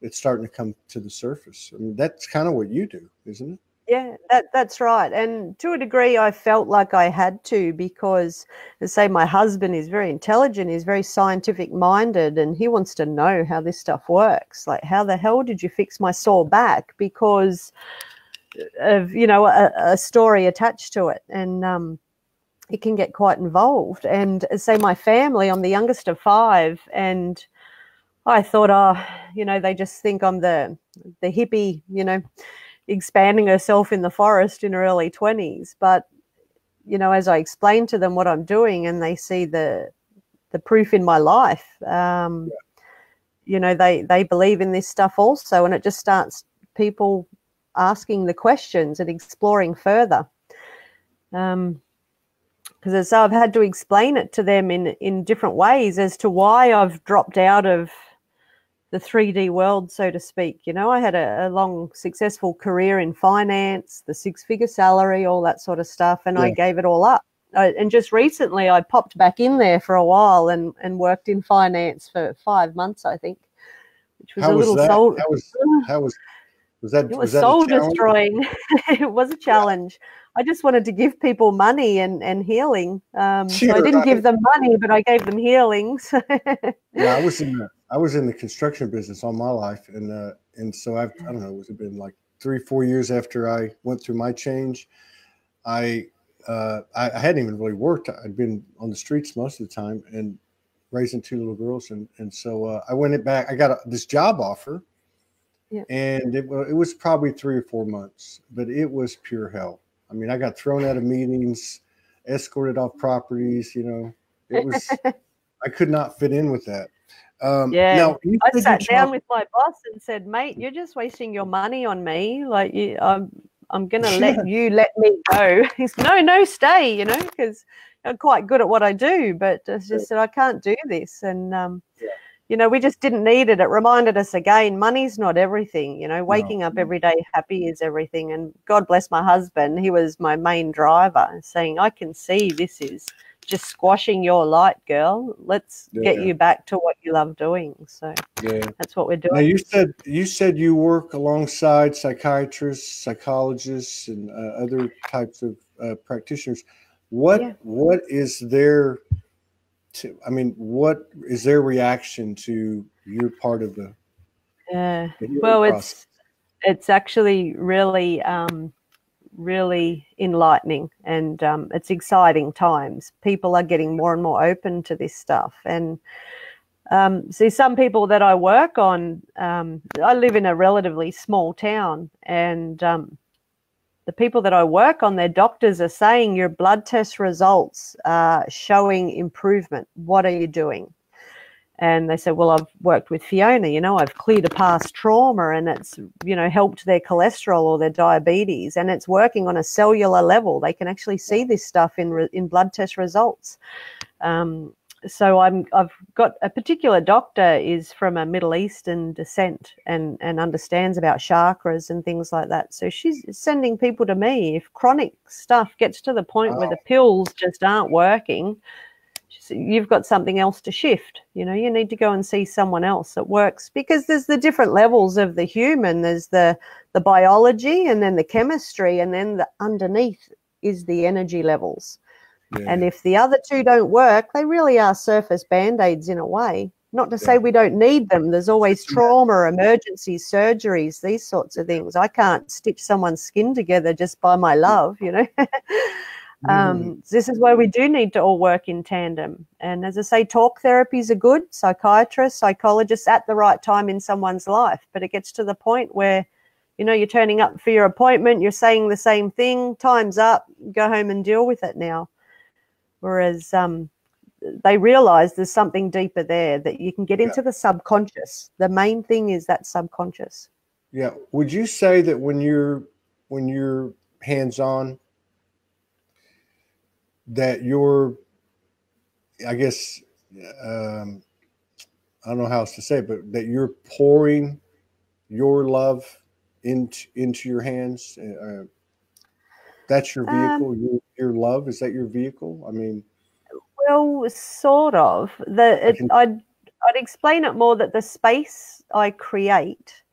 it's starting to come to the surface. I mean, that's kind of what you do, isn't it? Yeah, that's right. And to a degree, I felt like I had to, because, let's say, my husband is very intelligent, he's very scientific minded, and he wants to know how this stuff works. Like, how the hell did you fix my sore back? Because of, you know, a story attached to it. And it can get quite involved. And say my family, I'm the youngest of 5, and I thought, oh, you know, they just think I'm the hippie, you know, expanding herself in the forest in her early 20s. But, you know, as I explain to them what I'm doing, and they see the proof in my life, you know, they believe in this stuff also. And it just starts people asking the questions and exploring further. Because so I've had to explain it to them in different ways as to why I've dropped out of the 3D world, so to speak. You know, I had a long, successful career in finance, the 6-figure salary, all that sort of stuff, and I gave it all up. And just recently I popped back in there for a while and worked in finance for 5 months, I think, which was soul. It was soul destroying. It was a challenge. I just wanted to give people money and healing. So I didn't give them money, but I gave them healings. Yeah, I was in the construction business all my life, and so I don't know, it's been like 3-4 years after I went through my change. I hadn't even really worked. I'd been on the streets most of the time and raising 2 little girls, and so I went back. I got this job offer, and it was probably 3 or 4 months, but it was pure hell. I mean, I got thrown out of meetings, escorted off properties. You know, it was I could not fit in with that. Now, I sat down with my boss and said, "Mate, you're just wasting your money on me. Like, I'm going to let me go." He's no, stay. You know, because I'm quite good at what I do, but it's just that I can't do this. And you know, we just didn't need it. It reminded us again, money's not everything. You know, waking up every day happy is everything. And God bless my husband. He was my main driver, saying, "I can see this is just squashing your light, girl. Let's get you back to what you love doing." So that's what we're doing. Now, you said you work alongside psychiatrists, psychologists, and other types of practitioners. What is their what is their reaction to your part of the well process? It's actually really really enlightening, and it's exciting times. People are getting more and more open to this stuff. And see, some people that I work on, I live in a relatively small town, and the people that I work on, their doctors are saying your blood test results are showing improvement. What are you doing? And they said, well, I've worked with Fiona, you know, I've cleared a past trauma, and it's, you know, helped their cholesterol or their diabetes, and it's working on a cellular level. They can actually see this stuff in blood test results. So I've got a particular doctor is from a Middle Eastern descent and understands about chakras and things like that. So she's sending people to me. If chronic stuff gets to the point where the pills just aren't working, you've got something else to shift. You know, you need to go and see someone else that works, because there's the different levels of the human. There's the biology, and then the chemistry, and then underneath is the energy levels. Yeah. And if the other two don't work, they really are surface band-aids in a way. Not to say we don't need them. There's always trauma, emergencies, surgeries, these sorts of things. I can't stitch someone's skin together just by my love, you know. This is why we do need to all work in tandem. And as I say, talk therapies are good, psychiatrists, psychologists at the right time in someone's life. But it gets to the point where, you know, you're turning up for your appointment, you're saying the same thing, time's up, go home and deal with it now. Whereas they realize there's something deeper there, that you can get into the subconscious. The main thing is that subconscious. Yeah. Would you say that when you're hands-on, that you're, I guess, I don't know how else to say it, but that you're pouring your love into your hands? That's your vehicle, your love? Is that your vehicle? I mean... Well, sort of. I'd explain it more that the space I create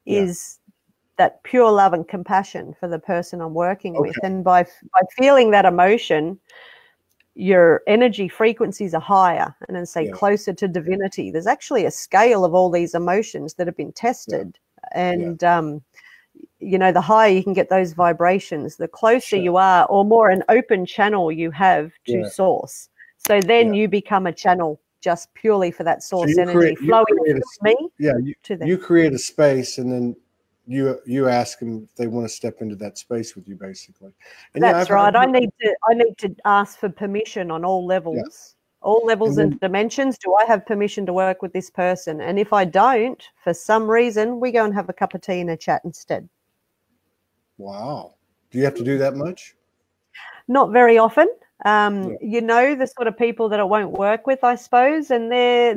is that pure love and compassion for the person I'm working with. And by feeling that emotion, your energy frequencies are higher, and then say closer to divinity. There's actually a scale of all these emotions that have been tested. And, you know, the higher you can get those vibrations, the closer you are, or more an open channel you have to source. So then you become a channel just purely for that source energy flowing from me to them. You create a space, and then you ask them if they want to step into that space with you, basically. And that's right. I need to ask for permission on all levels. All levels and dimensions. Do I have permission to work with this person? And if I don't, for some reason, we go and have a cup of tea and a chat instead. Wow. Do you have to do that much? Not very often. You know, the sort of people that it won't work with, I suppose, and they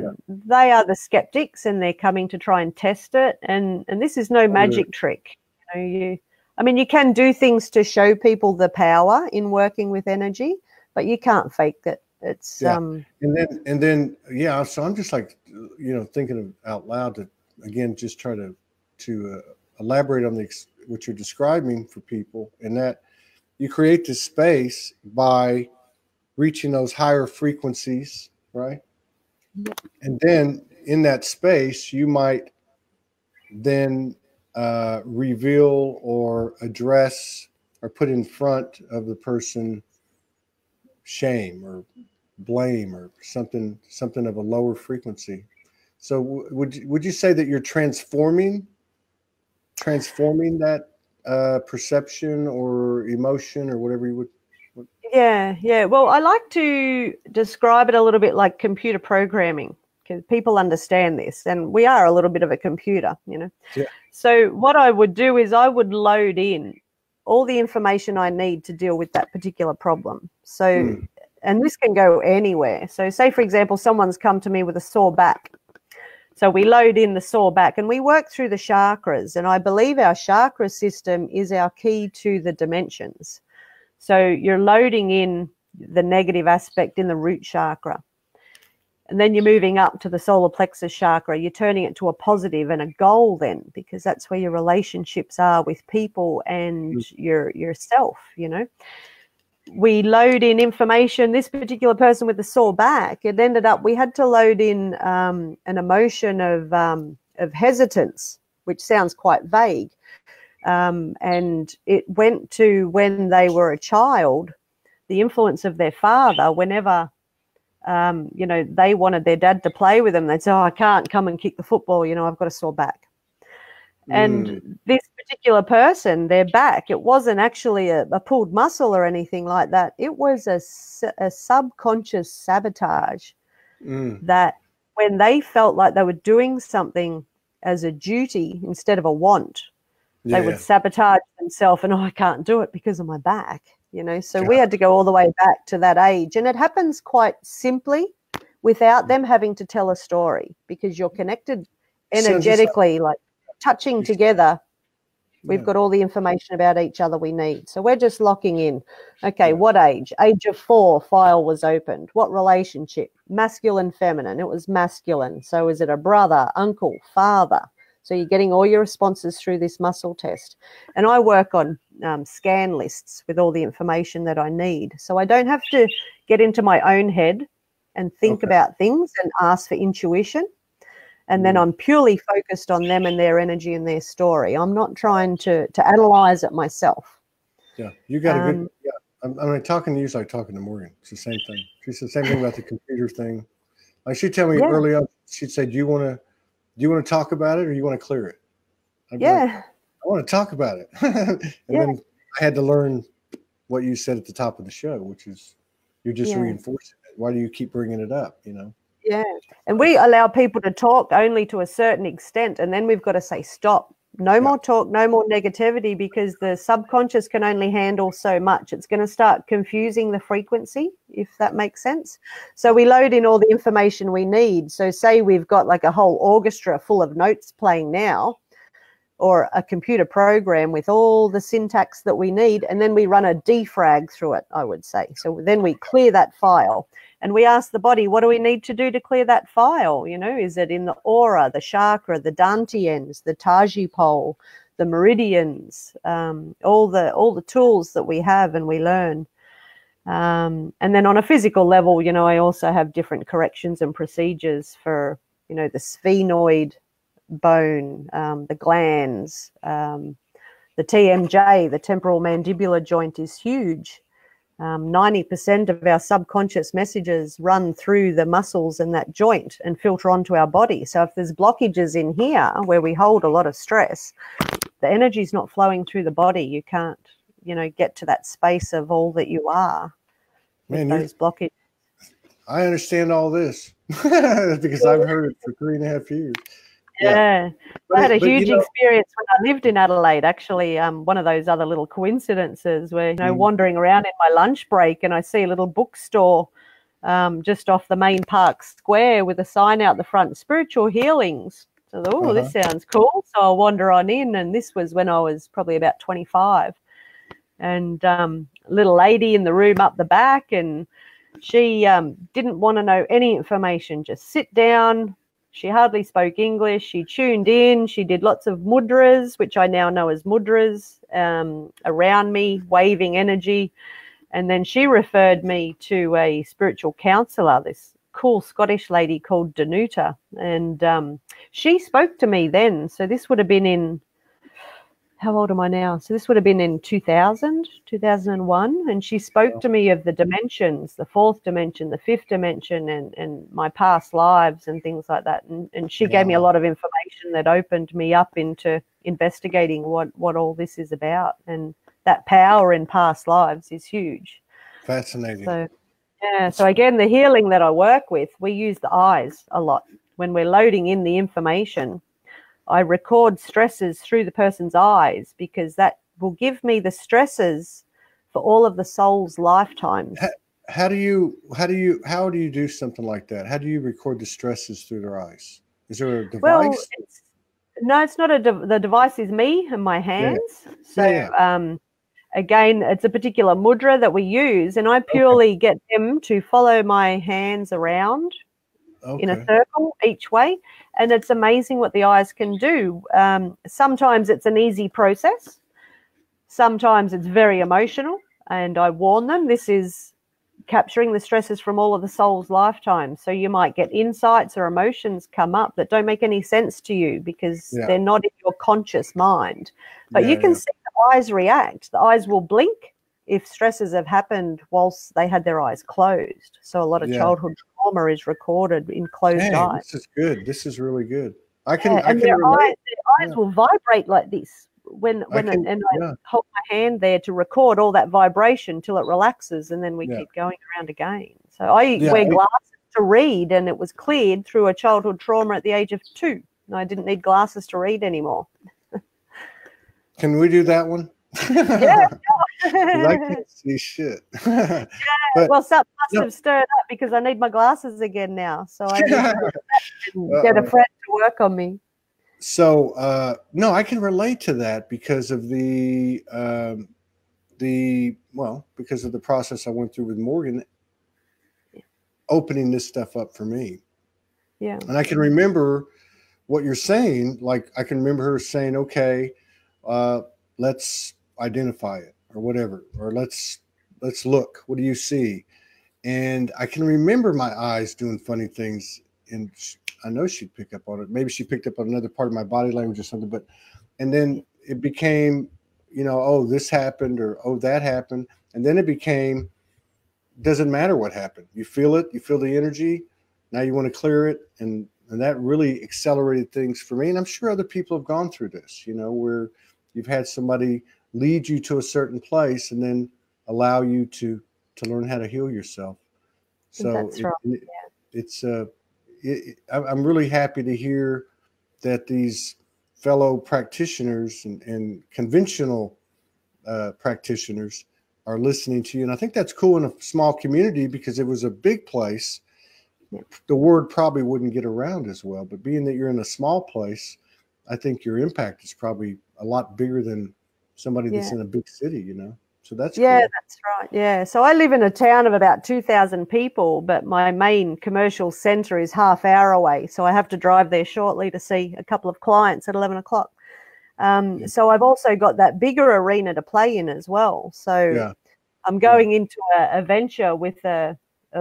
are the skeptics, and they're coming to try and test it. And this is no magic trick. You know, I mean, you can do things to show people the power in working with energy, but you can't fake it. It's so I'm just like, you know, thinking out loud to again just try to elaborate on what you're describing for people, and that you create this space by reaching those higher frequencies, right? And then in that space, you might then reveal or address or put in front of the person shame or blame or something of a lower frequency. So would you say that you're transforming that perception or emotion or whatever you would? Yeah. Well, I like to describe it a little bit like computer programming, because people understand this, and we are a little bit of a computer, you know. Yeah. So what I would do is I would load in all the information I need to deal with that particular problem. So, and this can go anywhere. So say, for example, someone's come to me with a sore back. So we load in the sore back, and we work through the chakras. And I believe our chakra system is our key to the dimensions. So you're loading in the negative aspect in the root chakra. And then you're moving up to the solar plexus chakra. You're turning it to a positive and a goal then, because that's where your relationships are with people and yourself, you know. We load in information. This particular person with the sore back, it ended up, we had to load in an emotion of hesitance, which sounds quite vague. And it went to when they were a child, the influence of their father, whenever, you know, they wanted their dad to play with them, they'd say, oh, I can't come and kick the football, you know, I've got a sore back. And this particular person, their back, it wasn't actually a pulled muscle or anything like that. It was a subconscious sabotage that when they felt like they were doing something as a duty instead of a want, they would sabotage themselves and, oh, I can't do it because of my back, you know. So we had to go all the way back to that age. And it happens quite simply without them having to tell a story, because you're connected energetically, like touching together We've got all the information about each other we need. So we're just locking in. Okay, what age? Age of 4, file was opened. What relationship? Masculine, feminine. It was masculine. So is it a brother, uncle, father? So you're getting all your responses through this muscle test. And I work on scan lists with all the information that I need. So I don't have to get into my own head and think about things and ask for intuition. And then I'm purely focused on them and their energy and their story. I'm not trying to analyze it myself. Yeah, you got a good, I mean, talking to you is like talking to Morgan. It's the same thing. She said the same thing about the computer thing. Like she'd tell me early on, she'd say, do you want to talk about it or you want to clear it? I'd be like, I want to talk about it. And then I had to learn what you said at the top of the show, which is you're just reinforcing it. Why do you keep bringing it up, you know? Yeah, and we allow people to talk only to a certain extent, and then we've got to say stop. No more talk, no more negativity, because the subconscious can only handle so much. It's going to start confusing the frequency, if that makes sense. So we load in all the information we need. So say we've got like a whole orchestra full of notes playing now, or a computer program with all the syntax that we need, and then we run a defrag through it, I would say. So then we clear that file. And we ask the body, what do we need to do to clear that file? You know, is it in the aura, the chakra, the dantians, the taji pole, the meridians, all the tools that we have and we learn. And then on a physical level, you know, I also have different corrections and procedures for, you know, the sphenoid bone, the glands, the TMJ, the temporal mandibular joint is huge. 90% of our subconscious messages run through the muscles in that joint and filter onto our body. So if there's blockages in here where we hold a lot of stress, the energy is not flowing through the body. You can't, you know, get to that space of all that you are with those blockages. I understand all this because I've heard it for 3.5 years. Yeah. I had a huge experience when I lived in Adelaide, actually, one of those other little coincidences where, you know, wandering around in my lunch break and I see a little bookstore just off the main park square with a sign out the front, spiritual healings. So, this sounds cool. So I'll wander on in, and this was when I was probably about 25. And a little lady in the room up the back, and she didn't want to know any information, just sit down. She hardly spoke English. She tuned in. She did lots of mudras, which I now know as mudras, around me, waving energy. And then she referred me to a spiritual counselor, this cool Scottish lady called Danuta. And she spoke to me then. So this would have been in, how old am I now? So this would have been in 2001. And she spoke to me of the dimensions, the 4th dimension, the 5th dimension, and my past lives and things like that. And she gave me a lot of information that opened me up into investigating what all this is about. And that power in past lives is huge. Fascinating. So, yeah. So again, the healing that I work with, we use the eyes a lot. When we're loading in the information, I record stresses through the person's eyes, because that will give me the stresses for all of the soul's lifetimes. How do you do something like that? How do you record the stresses through their eyes? Is there a device? Well, it's not the device is me and my hands. So again, it's a particular mudra that we use, and I purely get them to follow my hands around in a circle each way. And it's amazing what the eyes can do. Sometimes it's an easy process. Sometimes it's very emotional. And I warn them, this is capturing the stresses from all of the soul's lifetimes. So you might get insights or emotions come up that don't make any sense to you because they're not in your conscious mind. But you can see the eyes react. The eyes will blink if stresses have happened whilst they had their eyes closed. So a lot of childhood trauma is recorded in closed eyes. This is good. This is really good. Their eyes will vibrate like this when I hold my hand there to record all that vibration till it relaxes, and then we keep going around again. So I wear glasses to read, and it was cleared through a childhood trauma at the age of 2. And I didn't need glasses to read anymore. Can we do that one? Yeah. I can't see shit. Well, something must have stirred up, because I need my glasses again now. So I need to get a friend to work on me. So no, I can relate to that because of because of the process I went through with Morgan, opening this stuff up for me. Yeah. And I can remember what you're saying. Like, I can remember her saying, okay, let's identify it or whatever, or let's look, what do you see? And I can remember my eyes doing funny things, and I know she'd pick up on it. Maybe she picked up on another part of my body language or something, and then it became, oh, this happened, or oh, that happened. And then it became, doesn't matter what happened. You feel it, you feel the energy. Now you want to clear it. And that really accelerated things for me. And I'm sure other people have gone through this, where you've had somebody lead you to a certain place and then allow you to learn how to heal yourself. So that's right. I'm really happy to hear that these fellow practitioners and conventional practitioners are listening to you. And I think that's cool in a small community, because it was a big place. The word probably wouldn't get around as well, but being that you're in a small place, I think your impact is probably a lot bigger than somebody that's in a big city, So that's cool. That's right. Yeah. So I live in a town of about 2,000 people, but my main commercial center is half hour away. So I have to drive there shortly to see a couple of clients at 11 o'clock. So I've also got that bigger arena to play in as well. So I'm going into a venture with a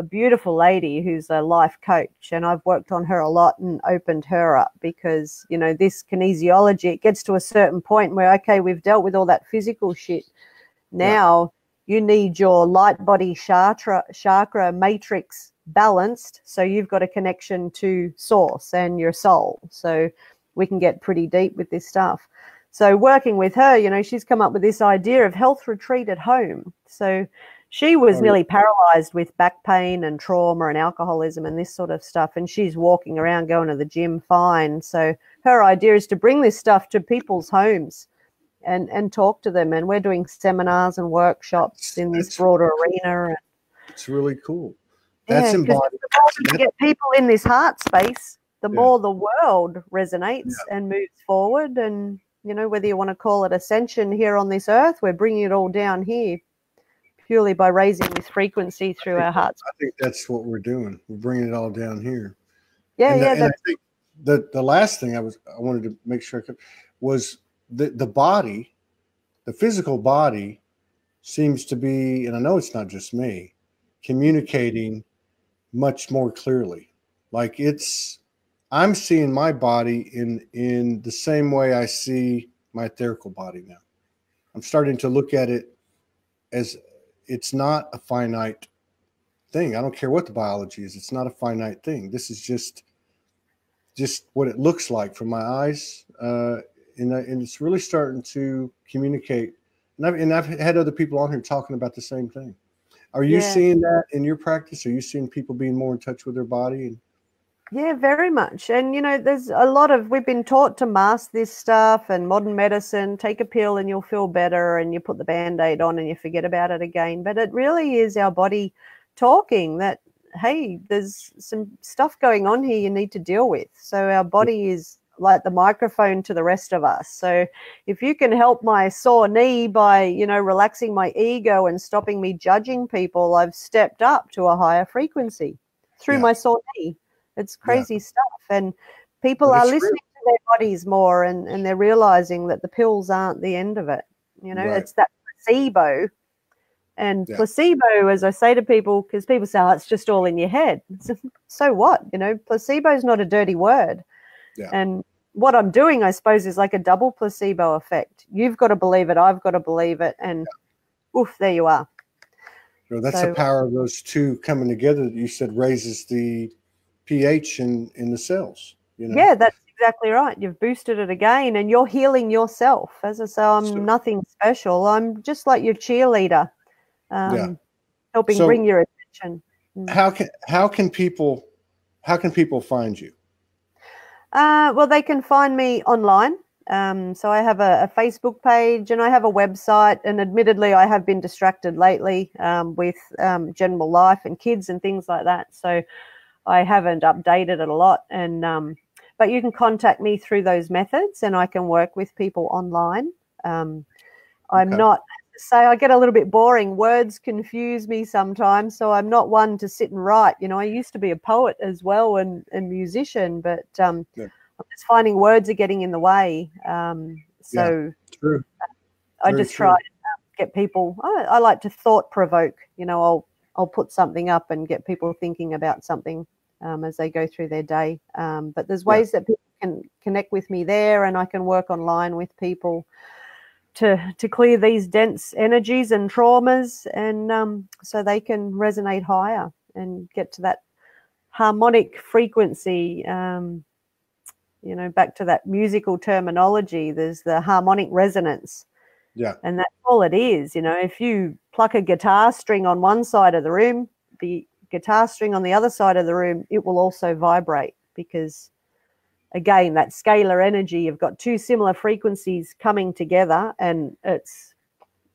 beautiful lady who's a life coach, and I've worked on her a lot and opened her up, because, this kinesiology, it gets to a certain point where, okay, we've dealt with all that physical shit. Now you need your light body chakra matrix balanced, so you've got a connection to source and your soul. So we can get pretty deep with this stuff. So working with her, she's come up with this idea of health retreat at home. So she was nearly paralyzed with back pain and trauma and alcoholism and this sort of stuff, and she's walking around going to the gym fine. So her idea is to bring this stuff to people's homes and talk to them. And we're doing seminars and workshops in this broader arena. It's really cool. That's embodied. The more we get people in this heart space, the more the world resonates and moves forward. And, whether you want to call it ascension here on this earth, we're bringing it all down here purely by raising this frequency through our hearts. I think that's what we're doing. We're bringing it all down here. And I think the last thing I wanted to make sure I could was the body, the physical body seems to be, and I know it's not just me, communicating much more clearly. Like I'm seeing my body in the same way I see my etherical body now. I'm starting to look at it as it's not a finite thing. I don't care what the biology is. It's not a finite thing. This is just what it looks like from my eyes. And it's really starting to communicate. And I've had other people on here talking about the same thing. Are you seeing that in your practice? Are you seeing people being more in touch with their body? Yeah, very much. And, there's we've been taught to mask this stuff, and modern medicine, take a pill and you'll feel better, and you put the Band-Aid on and you forget about it again. But it really is our body talking that, hey, there's some stuff going on here you need to deal with. So our body is like the microphone to the rest of us. So if you can help my sore knee by, relaxing my ego and stopping me judging people, I've stepped up to a higher frequency through my sore knee. It's crazy stuff. And people are listening to their bodies more, and they're realizing that the pills aren't the end of it. It's that placebo. And placebo, as I say to people, because people say, oh, it's just all in your head. So what? Placebo is not a dirty word. Yeah. And what I'm doing, I suppose, is like a double placebo effect. You've got to believe it. I've got to believe it. And oof, there you are. So that's the power of those two coming together that you said raises the pH in the cells. Yeah, that's exactly right. You've boosted it again, and you're healing yourself. As I say, I'm nothing special. I'm just like your cheerleader, helping bring your attention. How can people find you? Well, they can find me online. So I have a Facebook page, and I have a website, and admittedly I have been distracted lately with general life and kids and things like that. So I haven't updated it a lot. And but you can contact me through those methods, and I can work with people online. I'm not, say, I get a little bit boring. Words confuse me sometimes, so I'm not one to sit and write. You know, I used to be a poet as well and musician, but I'm just finding words are getting in the way. So true. I just try to get people. I like to thought provoke. You know, I'll put something up and get people thinking about something as they go through their day. But there's ways that people can connect with me there, and I can work online with people to clear these dense energies and traumas, and so they can resonate higher and get to that harmonic frequency. You know, back to that musical terminology, there's the harmonic resonance. Yeah. And that's all it is. You know, if you pluck a guitar string on one side of the room, the guitar string on the other side of the room, it will also vibrate, because again, that scalar energy, you've got two similar frequencies coming together, and it's,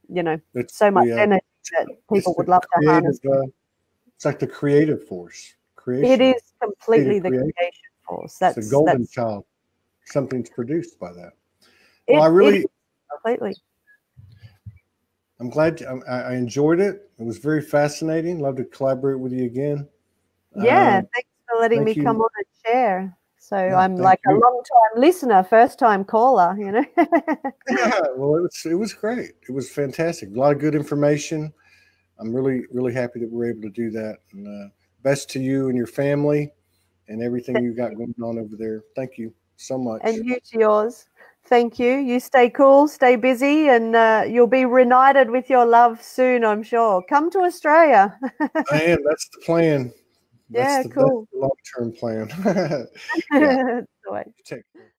you know, it's so much energy that people would love to harness. It's like the creative force. Creation. It is completely the creation force. That's the golden child. Something's produced by that. Well, I really completely. I'm glad I enjoyed it. It was very fascinating. Love to collaborate with you again. Yeah, thanks for letting me come on and share. So I'm like a long-time listener, first-time caller, you know. Well, it was great. It was fantastic. A lot of good information. I'm really, really happy that we're able to do that. And best to you and your family and everything you got going on over there. Thank you so much. And you to yours. Thank you. You stay cool, stay busy, and you'll be reunited with your love soon, I'm sure. Come to Australia. I am. That's the plan. That's the cool. long-term plan. That's the way. Take care.